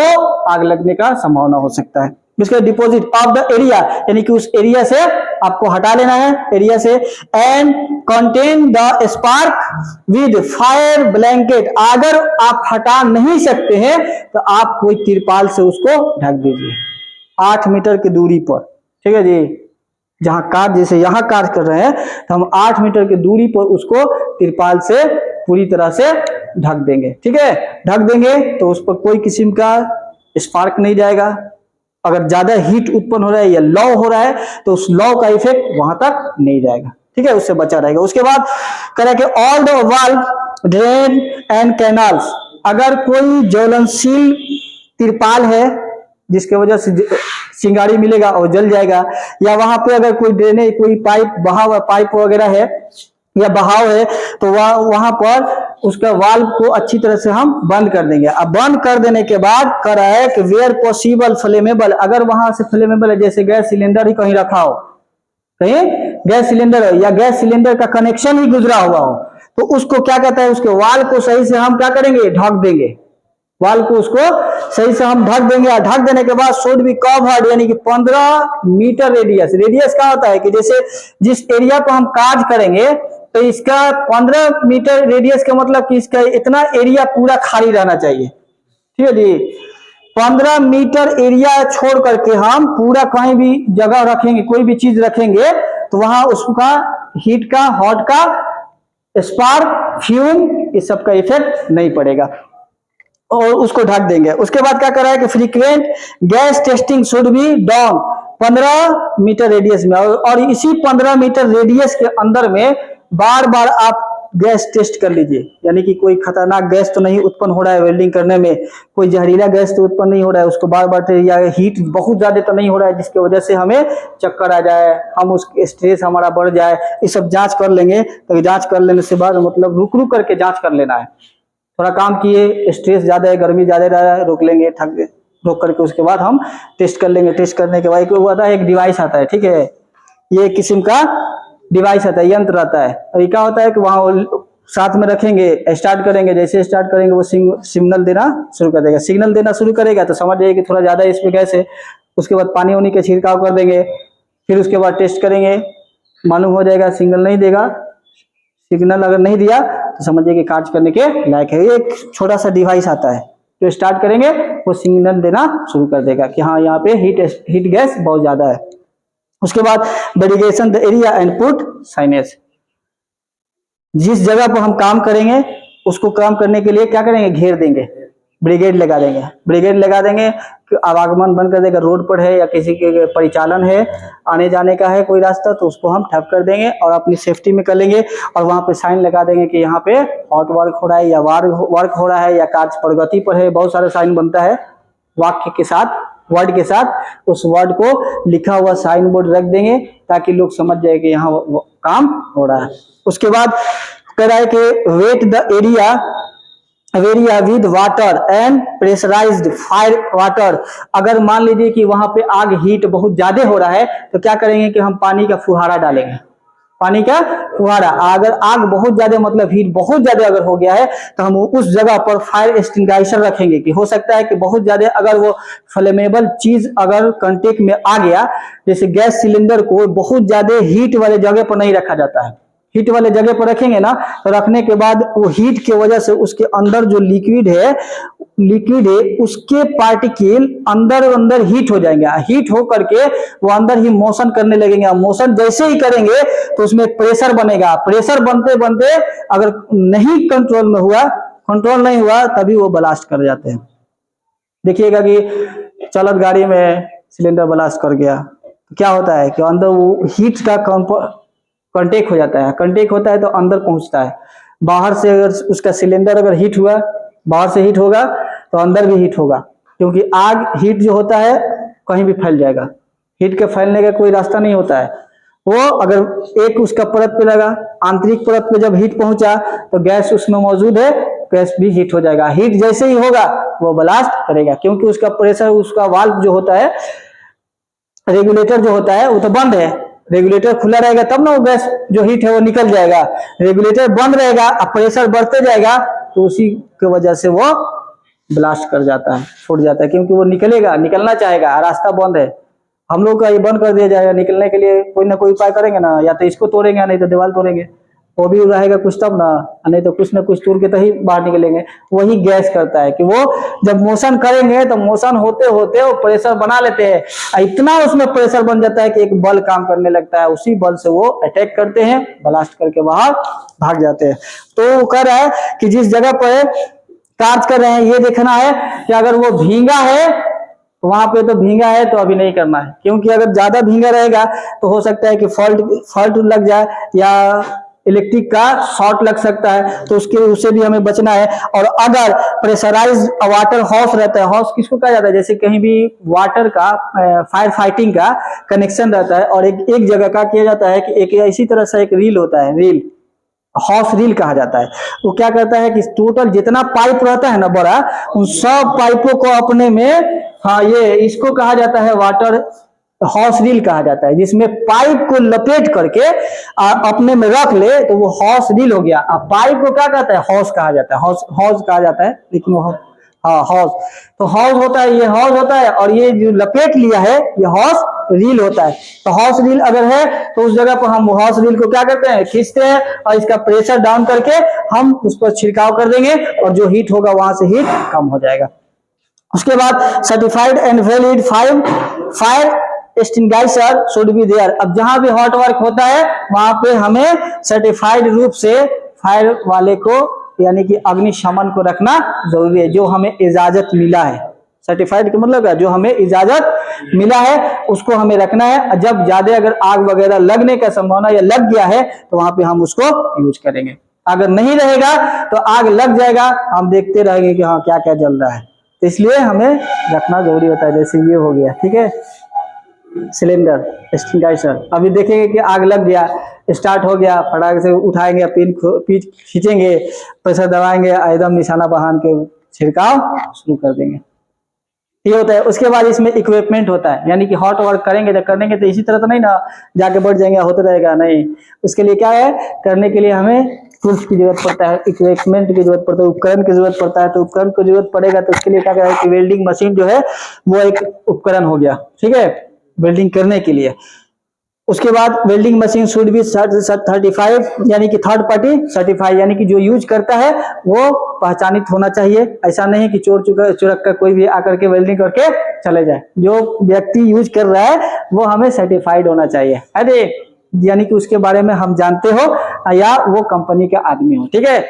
आग लगने का संभावना हो सकता है। इसका डिपॉजिट ऑफ द एरिया, यानी कि उस एरिया से आपको हटा लेना है, एरिया से, and contain the spark with fire blanket, अगर आप हटा नहीं सकते हैं तो आप कोई तिरपाल से उसको ढक दीजिए 8 मीटर की दूरी पर, ठीक है जी। जहां कार, जैसे यहाँ कार्य कर रहे हैं तो हम 8 मीटर की दूरी पर उसको तिरपाल से पूरी तरह से ढक देंगे, ठीक है। ढक देंगे तो उस पर कोई किस्म का स्पार्क नहीं जाएगा, अगर ज्यादा हीट उत्पन्न हो रहा है या लौ हो रहा है तो उस लौ का इफेक्ट वहां तक नहीं जाएगा, ठीक है, उससे बचा रहेगा। उसके बाद करें कि all the valve, drain and canals, अगर कोई ज्वलनशील तिरपाल है जिसके वजह से चिंगारी मिलेगा और जल जाएगा, या वहां पे अगर कोई ड्रेनेज, कोई पाइप वगैरह है या बहाव है, तो वहां पर उसका वाल्व को अच्छी तरह से हम बंद कर देंगे। अब बंद कर देने के बाद कर रहा है कि वेयर पॉसिबल फ्लेमेबल, अगर वहां से फ्लेमेबल है, जैसे गैस सिलेंडर ही कहीं रखा हो, कहीं गैस सिलेंडर है या गैस सिलेंडर का कनेक्शन ही गुजरा हुआ हो, तो उसको क्या कहता है, उसके वाल को सही से हम क्या करेंगे, ढक देंगे, वाल को उसको सही से हम ढक देंगे। और ढक देने के बाद शुड बी कवर्ड, यानी कि 15 मीटर रेडियस। रेडियस क्या होता है कि जैसे जिस एरिया पर हम काज करेंगे तो इसका 15 मीटर रेडियस का मतलब कि इसका इतना एरिया पूरा खाली रहना चाहिए, ठीक है जी। 15 मीटर एरिया छोड़ करके हम पूरा कहीं भी जगह रखेंगे, कोई भी चीज रखेंगे तो वहां उसका हीट का, हॉट का, स्पार्क, फ्यूम, इस सब का इफेक्ट नहीं पड़ेगा और उसको ढक देंगे। उसके बाद क्या कर रहा है कि frequent gas testing should be done 15 metre radius में, और इसी 15 मीटर रेडियस के अंदर में बार बार आप गैस टेस्ट कर लीजिए, यानी कि कोई खतरनाक गैस तो नहीं उत्पन्न हो रहा है वेल्डिंग करने में, कोई जहरीला गैस तो उत्पन्न नहीं हो रहा है, उसको बार बार, या हीट बहुत ज्यादा तो नहीं हो रहा है जिसकी वजह से हमें चक्कर आ जाए, हम उसके स्ट्रेस हमारा बढ़ जाए, ये सब जांच कर लेंगे। तो जांच कर लेने से बाद मतलब रुक रुक करके जांच कर लेना है, थोड़ा काम किए, स्ट्रेस ज्यादा है, गर्मी ज्यादा रहा है, रोक लेंगे, रोक करके उसके बाद हम टेस्ट कर लेंगे। टेस्ट करने के बाद एक डिवाइस आता है, ठीक है, ये एक किस्म का डिवाइस आता है, यंत्र आता है, और ये क्या होता है कि वहां साथ में रखेंगे, स्टार्ट करेंगे, जैसे स्टार्ट करेंगे वो सिग्नल देना शुरू कर देगा। सिग्नल देना शुरू करेगा तो समझ जाइए कि थोड़ा ज्यादा इसमें गैस है। उसके बाद पानी वानी का छिड़काव कर देंगे, फिर उसके बाद टेस्ट करेंगे, मालूम हो जाएगा। सिग्नल नहीं देगा, सिग्नल अगर नहीं दिया तो समझिए कि कार्य करने के लायक है। एक छोटा सा डिवाइस आता है, जो स्टार्ट करेंगे वो सिग्नल देना शुरू कर देगा कि हाँ यहाँ पे हीट गैस बहुत ज्यादा है। उसके बाद variation the area and put signage, जिस जगह पर हम काम करेंगे उसको काम करने के लिए क्या करेंगे, घेर देंगे, ब्रिगेड लगा देंगे। ब्रिगेड लगा देंगे कि आवागमन बंद कर देगा, रोड पर है या किसी के परिचालन है, आने जाने का है कोई रास्ता, तो उसको हम ठप कर देंगे और अपनी सेफ्टी में कर लेंगे। और वहां पे साइन लगा देंगे कि यहाँ पे हॉट वर्क हो रहा है या वर्क हो रहा है या कार्य प्रगति पर है। बहुत सारा साइन बनता है वाक्य के साथ, वर्ड के साथ। उस वर्ड को लिखा हुआ साइन बोर्ड रख देंगे ताकि लोग समझ जाए कि यहाँ काम हो रहा है। उसके बाद कह रहा है कि wet the area with water and pressurised fire water. अगर मान लीजिए कि वहां पे आग हीट बहुत ज्यादा हो रहा है तो क्या करेंगे कि हम पानी का फुहारा डालेंगे, पानी का फुहारा। अगर आग बहुत ज्यादा मतलब हीट बहुत ज्यादा अगर हो गया है तो हम उस जगह पर फायर एक्सटिंग्विशर रखेंगे कि हो सकता है कि बहुत ज्यादा अगर वो फ्लेमेबल चीज अगर कांटेक्ट में आ गया, जैसे गैस सिलेंडर को बहुत ज्यादा हीट वाले जगह पर नहीं रखा जाता है, हीट वाले जगह पर रखेंगे ना तो रखने के बाद वो हीट की वजह से उसके अंदर जो लिक्विड है उसके पार्टिकल अंदर हीट हो जाएंगे। हीट हो करके वो अंदर ही मोशन करने लगेंगे। मोशन जैसे ही करेंगे तो उसमें प्रेशर बनेगा। प्रेशर बनते बनते अगर नहीं कंट्रोल नहीं हुआ तभी वो ब्लास्ट कर जाते हैं। देखिएगा कि चलत गाड़ी में सिलेंडर ब्लास्ट कर गया तो क्या होता है कि अंदर वो हीट का कंटेक्ट हो जाता है। कंटेक्ट होता है तो अंदर पहुंचता है। बाहर से अगर उसका सिलेंडर अगर हीट हुआ, बाहर से हीट होगा तो अंदर भी हीट होगा, क्योंकि आग हीट जो होता है कहीं भी फैल जाएगा। हीट के फैलने का कोई रास्ता नहीं होता है। वो अगर एक उसका परत पे लगा, आंतरिक परत पे जब हीट पहुंचा तो गैस उसमें मौजूद है, गैस भी हीट हो जाएगा। हीट जैसे ही होगा वो ब्लास्ट करेगा, क्योंकि उसका प्रेशर, उसका वाल्व जो होता है, रेगुलेटर जो होता है वो तो बंद है। रेगुलेटर खुला रहेगा तब ना वो गैस जो हीट है वो निकल जाएगा। रेगुलेटर बंद रहेगा, अब प्रेशर बढ़ते जाएगा तो उसी की वजह से वो ब्लास्ट कर जाता है, फूट जाता है, क्योंकि वो निकलना चाहेगा, रास्ता बंद है। हम लोग का ये बंद कर दिया जाएगा, निकलने के लिए कोई ना कोई उपाय करेंगे ना, या तो इसको तोड़ेंगे नहीं तो दीवार तोड़ेंगे, वो भी रहेगा कुछ तब ना, नहीं तो कुछ ना कुछ तोड़ के तभी बाहर निकलेंगे। वही गैस करता है कि वो जब मोशन करेंगे तो मोशन होते होते वो प्रेशर बना लेते हैं। इतना उसमें प्रेशर बन जाता है कि एक बल काम करने लगता है, उसी बल से वो अटैक करते हैं, ब्लास्ट करके बाहर भाग जाते हैं। तो वो कह रहा है कि जिस जगह पर कार्य कर रहे हैं ये देखना है कि अगर वो भींगा है तो वहां पे तो भींगा है तो अभी नहीं करना है, क्योंकि अगर ज्यादा भींगा रहेगा तो हो सकता है कि फॉल्ट लग जाए या इलेक्ट्रिक का शॉर्ट लग सकता है, तो उससे भी हमें बचना है। और अगर प्रेशराइज वाटर हाउस रहता है, हाउस किसको कहा जाता है, जैसे कहीं भी वाटर का फायर फाइटिंग का कनेक्शन रहता है और एक जगह का किया जाता है कि एक इसी तरह से एक रील होता है, रील हाउस रील कहा जाता है। वो क्या करता है कि टोटल जितना पाइप रहता है ना बड़ा, उन सब पाइपों को अपने में, हाँ ये इसको कहा जाता है वाटर हॉस रील कहा जाता है, जिसमें पाइप को लपेट करके अपने में रख ले तो वो हॉस रील हो गया। अब पाइप को क्या कहता है, हॉस कहा जाता है, हॉस हॉस कहा जाता है, लेकिन वो हाँ हॉस, तो हॉस होता है, ये हॉस होता है, और ये जो लपेट लिया है ये हॉस रील होता है। तो हॉस रील अगर है तो उस जगह पर हम हॉस रील को क्या करते हैं, खींचते हैं और इसका प्रेशर डाउन करके हम उस पर छिड़काव कर देंगे और जो हीट होगा वहां से हीट कम हो जाएगा। उसके बाद certified and valid fire extinguisher should be there. अब जहां भी हॉट वर्क होता है वहां पे हमें सर्टिफाइड रूप से फायर वाले को यानी कि अग्निशमन को रखना जरूरी है, जो हमें इजाजत मिला है। सर्टिफाइड का मतलब है जो हमें इजाजत मिला है उसको हमें रखना है। जब ज्यादा अगर आग वगैरह लगने का संभावना या लग गया है तो वहां पे हम उसको यूज करेंगे। अगर नहीं रहेगा तो आग लग जाएगा, हम देखते रहेंगे कि हाँ क्या क्या जल रहा है, तो इसलिए हमें रखना जरूरी होता है। जैसे ये हो गया, ठीक है, सिलेंडर एक्सटिंग्विशर। अभी देखेंगे कि आग लग गया, स्टार्ट हो गया, फटाक से उठाएंगे, पिन खींचेंगे, प्रेशर दबाएंगे, एकदम निशाना बहान के छिड़काव शुरू कर देंगे। ये होता है। उसके बाद इसमें इक्विपमेंट होता है, यानी कि हॉट वर्क करेंगे तो इसी तरह तो नहीं ना जाके बढ़ जाएंगे, होते रहेगा नहीं। उसके लिए क्या है, करने के लिए हमें टूल्स की जरूरत पड़ता है, इक्विपमेंट की जरूरत पड़ता है, उपकरण की जरूरत पड़ता है। तो उपकरण की जरूरत पड़ेगा तो उसके लिए क्या करें कि वेल्डिंग मशीन जो है वो एक उपकरण हो गया, ठीक है, वेल्डिंग करने के लिए। उसके बाद वेल्डिंग मशीन शुड बी 35 यानी कि थर्ड पार्टी सर्टिफाइड, यानी कि जो यूज करता है वो पहचानित होना चाहिए। ऐसा नहीं कि चोर चुरक का कोई भी आकर के वेल्डिंग करके चले जाए। जो व्यक्ति यूज कर रहा है वो हमें सर्टिफाइड होना चाहिए, अरे यानी कि उसके बारे में हम जानते हो या वो कंपनी का आदमी हो, ठीक है।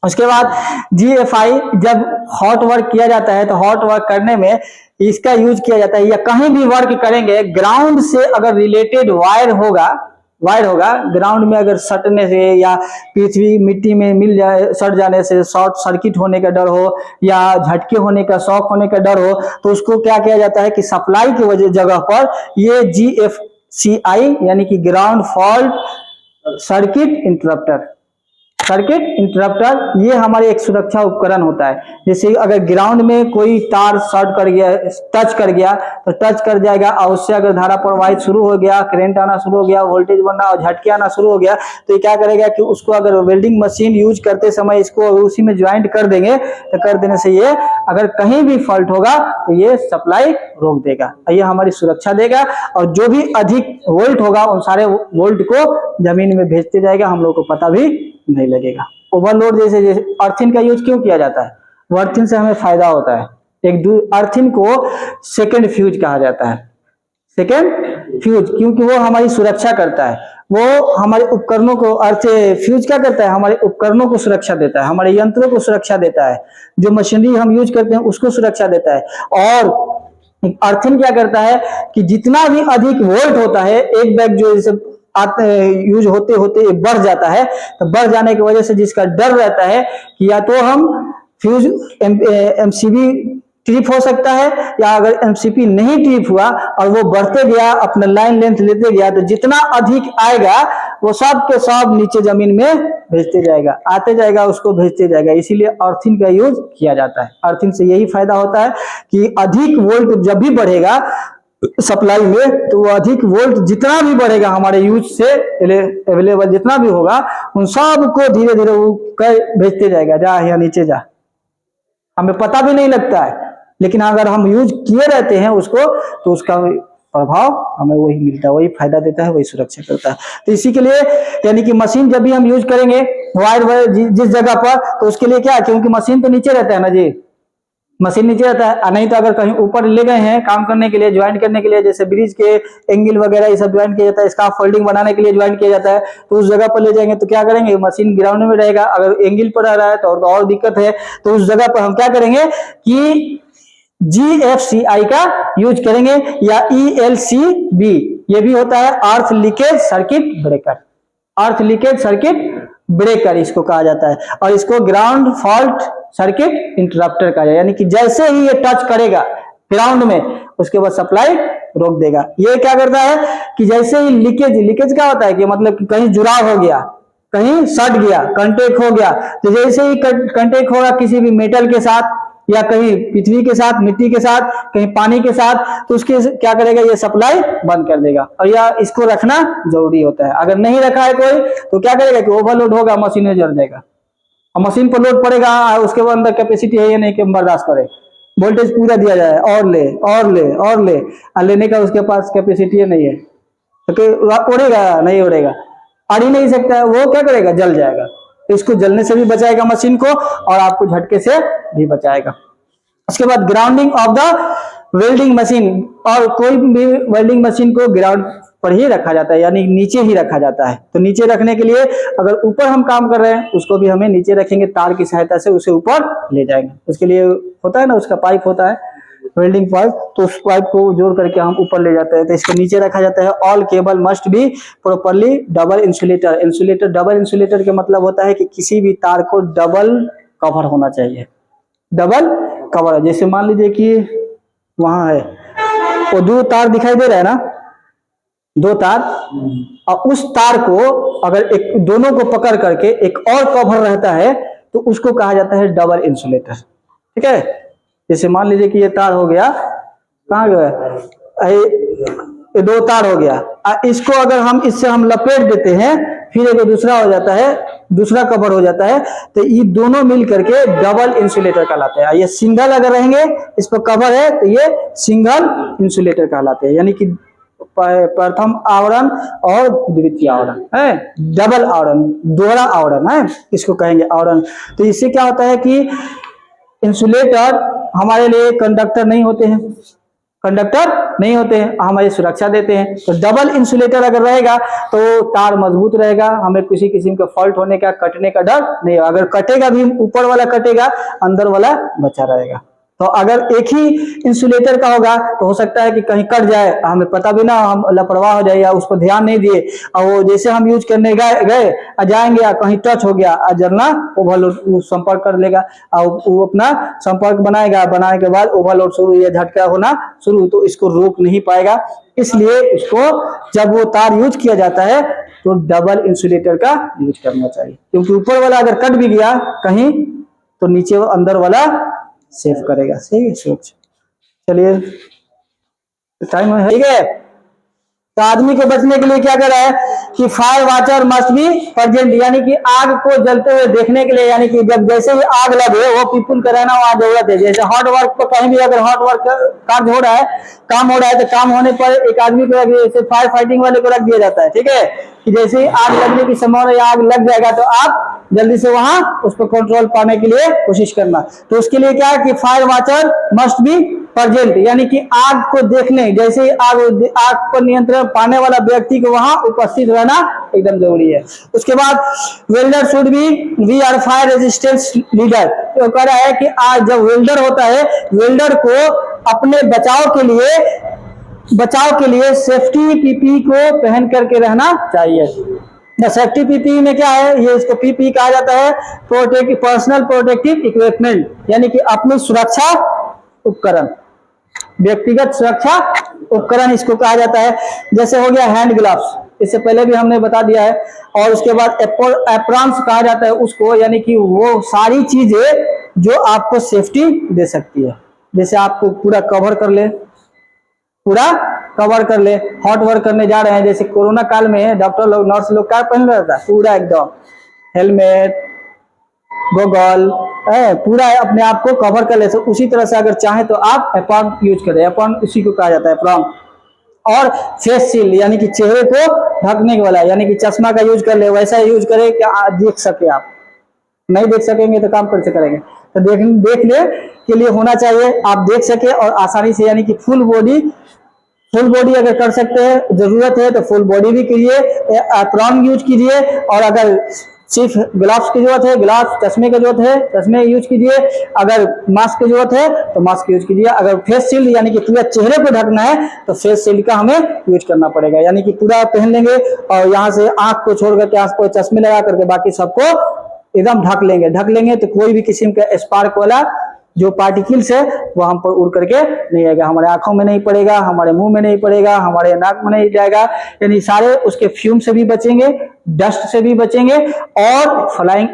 उसके बाद GFI, जब हॉट वर्क किया जाता है तो हॉट वर्क करने में इसका यूज किया जाता है, या कहीं भी वर्क करेंगे ग्राउंड से अगर रिलेटेड वायर होगा ग्राउंड में अगर सटने से या पृथ्वी मिट्टी में मिल जाए, सट जाने से शॉर्ट सर्किट होने का डर हो या झटके होने का, शॉक होने का डर हो, तो उसको क्या किया जाता है कि सप्लाई की वजह जगह पर ये GFCI यानी कि ग्राउंड फॉल्ट सर्किट इंटरप्टर ये हमारे एक सुरक्षा उपकरण होता है। जैसे अगर ग्राउंड में कोई तार शॉर्ट कर गया, टच कर गया तो टच कर जाएगा, और उससे अगर धारा प्रवाहित शुरू हो गया, करंट आना शुरू हो गया, वोल्टेज बनना और झटके आना शुरू हो गया, तो ये क्या करेगा कि उसको अगर वेल्डिंग मशीन यूज करते समय इसको उसी में ज्वाइंट कर देंगे तो कर देने से ये अगर कहीं भी फॉल्ट होगा तो ये सप्लाई रोक देगा, ये हमारी सुरक्षा देगा। और जो भी अधिक वोल्ट होगा उन सारे वोल्ट को जमीन में भेजते जाएगा, हम लोग को पता भी नहीं लगेगा। ओवरलोड जैसे अर्थिंग का यूज क्यों किया जाता है, वो अर्थिंग से हमें फायदा होता है। अर्थिंग को सेकंड फ्यूज कहा जाता है, सेकंड फ्यूज, क्योंकि वो हमारी सुरक्षा करता है। वो हमारे उपकरणों को फ्यूज क्या करता है, हमारे उपकरणों को सुरक्षा देता है, हमारे यंत्रों को सुरक्षा देता है, जो मशीनरी हम यूज करते हैं उसको सुरक्षा देता है। और अर्थिंग क्या करता है कि जितना भी अधिक वोल्ट होता है, एक बैग जो जैसे यूज होते होते बढ़ जाता है, तो बढ़ जाने की वजह से जिसका डर रहता है कि या तो हम फ्यूज MCB ट्रिप हो सकता है, या अगर MCB नहीं ट्रिप हुआ और वो बढ़ते गया, अपना लाइन लेंथ लेते गया, तो जितना अधिक आएगा वो सब के सब नीचे जमीन में भेजते जाएगा, आते जाएगा, उसको भेजते जाएगा। इसीलिए अर्थिंग का यूज किया जाता है। अर्थिंग से यही फायदा होता है कि अधिक वोल्ट जब भी बढ़ेगा सप्लाई में, तो वो अधिक वोल्ट जितना भी बढ़ेगा हमारे यूज से अवेलेबल जितना भी होगा उन सब को धीरे धीरे वो भेजते जाएगा, जा या नीचे जा, हमें पता भी नहीं लगता है। लेकिन अगर हम यूज किए रहते हैं उसको तो उसका प्रभाव हमें वही मिलता है, वही फायदा देता है, वही सुरक्षा करता है। तो इसी के लिए यानी कि मशीन जब भी हम यूज करेंगे वायर जिस जगह पर, तो उसके लिए क्या, क्योंकि मशीन तो नीचे रहता है ना जी, मशीन नीचे रहता है। नहीं तो अगर कहीं ऊपर ले गए हैं काम करने के लिए, ज्वाइंट करने के लिए, जैसे ब्रिज के एंगल वगैरह ये सब ज्वाइंट किया जाता है, स्काफ फोल्डिंग बनाने के लिए ज्वाइंट किया जाता है, तो उस जगह पर ले जाएंगे तो क्या करेंगे, मशीन ग्राउंड में रहेगा, अगर एंगल पर आ रहा है तो और दिक्कत है। तो उस जगह पर हम क्या करेंगे कि GFCI का यूज करेंगे, या ELCB ये भी होता है, अर्थ लीकेज सर्किट ब्रेकर, अर्थ लीकेज सर्किट ब्रेकर इसको कहा जाता है। और इसको ग्राउंड फॉल्ट सर्किट इंटरप्टर कहा जाए, यानी कि जैसे ही ये टच करेगा ग्राउंड में उसके बाद सप्लाई रोक देगा। ये क्या करता है कि जैसे ही लीकेज क्या होता है कि मतलब कि कहीं जुड़ाव हो गया, कहीं सट गया, कंटेक्ट हो गया, तो जैसे ही कंटेक्ट होगा किसी भी मेटल के साथ या कहीं पृथ्वी के साथ, मिट्टी के साथ, कहीं पानी के साथ, तो उसके क्या करेगा, ये सप्लाई बंद कर देगा। और या इसको रखना जरूरी होता है। अगर नहीं रखा है कोई तो क्या करेगा कि ओवरलोड होगा, मशीन में जल जाएगा और मशीन पर लोड पड़ेगा, उसके अंदर कैपेसिटी है या नहीं कि हम बर्दाश्त करें, वोल्टेज पूरा दिया जाए और ले और ले और ले, और लेने का उसके पास कैपेसिटी नहीं है तो उड़ेगा नहीं, उड़ेगा, अड़ ही नहीं सकता है, वो क्या करेगा, जल जाएगा। तो इसको जलने से भी बचाएगा मशीन को और आपको झटके से भी बचाएगा। उसके बाद grounding of the welding machine, और कोई भी वेल्डिंग मशीन को ग्राउंड पर ही रखा जाता है, यानी नीचे ही रखा जाता है। तो नीचे रखने के लिए अगर ऊपर हम काम कर रहे हैं उसको भी हमें नीचे रखेंगे, तार की सहायता से उसे ऊपर ले जाएंगे। उसके लिए होता है ना, उसका पाइप होता है वेल्डिंग पाइप, तो उस पाइप को जोड़ करके हम ऊपर ले जाते हैं, तो इसको नीचे रखा जाता है। All cable must be properly double insulator. Insulator, double insulator का मतलब होता है कि किसी भी तार को डबल कवर होना चाहिए, डबल कवर। जैसे मान लीजिए कि वहां है वो 2 तार दिखाई दे रहा है ना, 2 तार, और उस तार को अगर एक दोनों को पकड़ करके एक और कवर रहता है तो उसको कहा जाता है डबल इंसुलेटर। ठीक है, जैसे मान लीजिए कि ये तार हो गया, कहाँ गया, ये 2 तार हो गया, इसको अगर हम इससे हम लपेट देते हैं, फिर एक दूसरा हो जाता है, दूसरा कवर हो जाता है, तो ये दोनों मिल करके डबल इंसुलेटर कहलाते हैं। ये सिंगल अगर रहेंगे, इस पर कवर है, तो ये सिंगल इंसुलेटर कहलाते हैं, यानी कि प्रथम आवरण और द्वितीय आवरण है, डबल आवरण, दोहरा आवरण है, इसको कहेंगे आवरण। तो इससे क्या होता है कि इंसुलेटर हमारे लिए कंडक्टर नहीं होते हैं, कंडक्टर नहीं होते हैं, हमारी सुरक्षा देते हैं। तो डबल इंसुलेटर अगर रहेगा तो तार मजबूत रहेगा, हमें किसी किस्म का फॉल्ट होने का, कटने का डर नहीं। अगर कटेगा भी, ऊपर वाला कटेगा, अंदर वाला बचा रहेगा। तो अगर एक ही इंसुलेटर का होगा तो हो सकता है कि कहीं कट जाए, हमें पता भी ना, हम लापरवाह हो जाए या उस पर ध्यान नहीं दिए, और वो जैसे हम यूज करने गए जाएंगे या कहीं टच हो गया, जलना ओवरलोड संपर्क कर लेगा, और वो अपना संपर्क बनाएगा, बनाने के बाद ओवरलोड शुरू या झटका होना शुरू, तो इसको रोक नहीं पाएगा। इसलिए इसको जब वो तार यूज किया जाता है तो डबल इंसुलेटर का यूज करना चाहिए, क्योंकि ऊपर वाला अगर कट भी गया कहीं तो नीचे अंदर वाला सेव करेगा। सही है, सुरक्षा। चलिए टाइम है, ठीक है। तो आदमी को बचने के लिए क्या कर रहा है कि fire watcher must be present, यानी कि आग को जलते हुए देखने के लिए, यानी कि जब जैसे ही आग लगे वो पीपुल का रहना वहां जरूरत है। जैसे हॉट वर्क पर कहीं भी अगर हॉट वर्क कार्य हो रहा है, काम हो रहा है, तो काम होने पर एक आदमी को जैसे फायर फाइटिंग वाले को रख दिया जाता है, ठीक है, कि जैसे ही आग लगने की संभावना या आग लग जाएगा तो आप जल्दी से वहां उस पर कंट्रोल पाने के लिए कोशिश करना। तो उसके लिए क्या है कि fire watcher must be present, यानी कि आग को देखने, जैसे ही आग पर नियंत्रण पाने वाला व्यक्ति को वहां उपस्थित रहना एकदम जरूरी है। उसके बाद welder should be are fire resistance leader. तो कह रहा है कि आज जब वेल्डर होता है, वेल्डर को अपने बचाव के लिए सेफ्टी पीपी को पहन करके रहना चाहिए। सेफ्टी पीपी में क्या है, ये इसको पीपी कहा जाता है, पर्सनल प्रोटेक्टिव इक्विपमेंट, यानी कि अपनी सुरक्षा उपकरण, व्यक्तिगत सुरक्षा उपकरण इसको कहा जाता है। जैसे हो गया हैंड ग्लव्स, इससे पहले भी हमने बता दिया है। और उसके बाद एप्रॉन्स कहा जाता है उसको, यानी कि वो सारी चीजें जो आपको सेफ्टी दे सकती है। जैसे आपको पूरा कवर कर ले, हॉट वर्क करने जा रहे हैं, जैसे कोरोना काल में डॉक्टर लोग, नर्स लोग क्या पहन रहा था, पूरा एकदम हेलमेट, गोगल, पूरा अपने आप को कवर कर ले। उसी तरह से अगर चाहे तो आप एप्रॉन यूज करें, एप्रॉन उसी को कहा जाता है, एप्रॉन। और फेस शील्ड, यानी कि चेहरे को ढकने वाला, यानी कि चश्मा का यूज कर ले, वैसा यूज करें कि देख सके। आप नहीं देख सकेंगे तो काम कैसे करेंगे, तो देख ले के लिए होना चाहिए, आप देख सके और आसानी से, यानी कि फुल बॉडी अगर कर सकते हैं, जरूरत है तो फुल बॉडी भी कीजिए, एप्रॉन यूज कीजिए। और अगर सिर्फ ग्लव्स की जरूरत है, ग्लव्स, चश्मे की जरूरत है, चश्मे यूज कीजिए। अगर मास्क की जरूरत है तो मास्क यूज कीजिए। अगर फेस शील्ड, यानी कि पूरा चेहरे को ढकना है, तो फेस शील्ड का हमें यूज करना पड़ेगा, यानी कि पूरा पहन लेंगे और यहाँ से आंख को छोड़ करके आंख को चश्मे लगा करके बाकी सबको एकदम ढक लेंगे तो कोई भी किस्म का स्पार्क वाला जो पार्टिकल्स है वो हम पर उड़ करके नहीं आएगा, हमारे आंखों में नहीं पड़ेगा, हमारे मुंह में नहीं पड़ेगा, हमारे नाक में नहीं जाएगा, यानी सारे उसके फ्यूम से भी बचेंगे डस्ट से भी बचेंगे और फ्लाइंग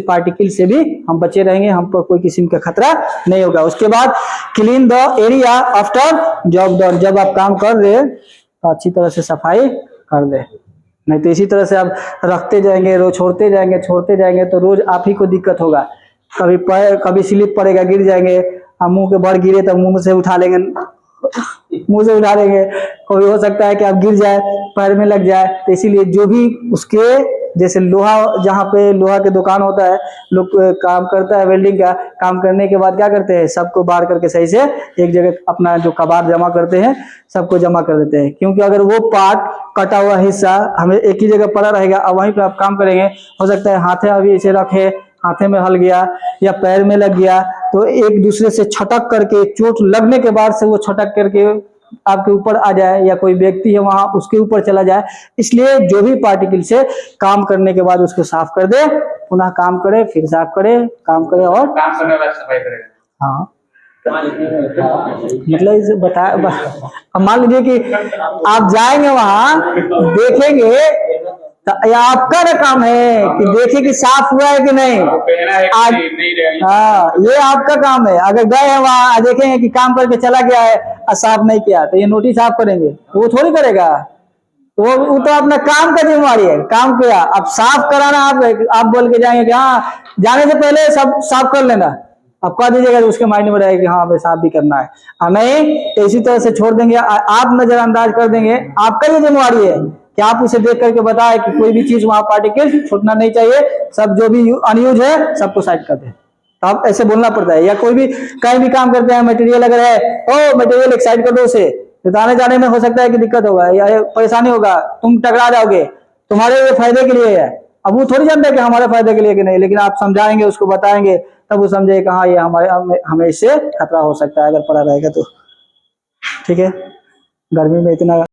पार्टिकल से भी हम बचे रहेंगे, हम पर कोई किस्म का खतरा नहीं होगा। उसके बाद clean the area after job done, जब आप काम कर रहे हैं तो अच्छी तरह से सफाई कर दे, नहीं तो इसी तरह से आप रखते जाएंगे, रोज छोड़ते जाएंगे तो रोज आप ही को दिक्कत होगा। कभी स्लिप पड़ेगा, गिर जाएंगे, आप मुंह के भर गिरे तो मुंह से उठा लेंगे, कभी हो सकता है कि आप गिर जाए, पैर में लग जाए। तो इसीलिए जो भी उसके जैसे लोहा, जहाँ पे लोहा के दुकान होता है, लोग काम करता है वेल्डिंग का, काम करने के बाद क्या करते हैं, सबको बाहर करके सही से एक जगह अपना जो कबाड़ जमा करते हैं सबको जमा कर देते हैं, क्योंकि अगर वो पार्ट कटा हुआ हिस्सा हमें एक ही जगह पड़ा रहेगा और वहीं पे आप काम करेंगे, हो सकता है हाथे अभी इसे रखे, हाथे में हल गया या पैर में लग गया तो एक दूसरे से छटक करके, चोट लगने के बाद से वो छटक करके आपके ऊपर आ जाए या कोई व्यक्ति है वहां उसके ऊपर चला जाए। इसलिए जो भी पार्टिकल से काम करने के बाद उसको साफ कर दे, पुनः काम करे, फिर साफ करे, काम करे और काम करने वाला सफाई करेगा। हाँ मतलब इसे अब मान लीजिए कि आप जाएंगे वहां देखेंगे तो ये आपका ना काम है कि देखे कि साफ हुआ है कि नहीं। आज हाँ, ये आपका काम है। अगर गए हैं वहां देखेंगे कि काम करके चला गया है और साफ नहीं किया तो ये नोटिस आप करेंगे, वो थोड़ी करेगा, वो तो अपना काम का जिम्मेवारी है, काम किया अब साफ कराना। आप बोल के जाएंगे कि हाँ जाने से पहले सब साफ कर लेना, आप कह दीजिएगा, उसके माइंड में रहेगा कि हाँ हमें साफ भी करना है, और नहीं तो इसी तरह से छोड़ देंगे, आप नजरअंदाज कर देंगे। आपका ये जिम्मेवारी है कि आप उसे देख करके बताए कि कोई भी चीज वहां पार्टिकल छूटना नहीं चाहिए, सब जो भी अनयूज है सबको साइड कर दे। आप ऐसे बोलना पड़ता है। या कोई भी कहीं भी काम करते हैं, मटेरियल अगर है, ओ मटेरियल एक साइड कर दो, उसे आने जाने में हो सकता है कि दिक्कत होगा या परेशानी होगा, तुम टकरा जाओगे, तुम्हारे ये फायदे के लिए है। अब वो थोड़ी जानता है कि हमारे फायदे के लिए कि नहीं, लेकिन आप समझाएंगे, उसको बताएंगे, तब वो समझेगा हाँ ये हमें इससे खतरा हो सकता है अगर पड़ा रहेगा तो। ठीक है, गर्मी में इतना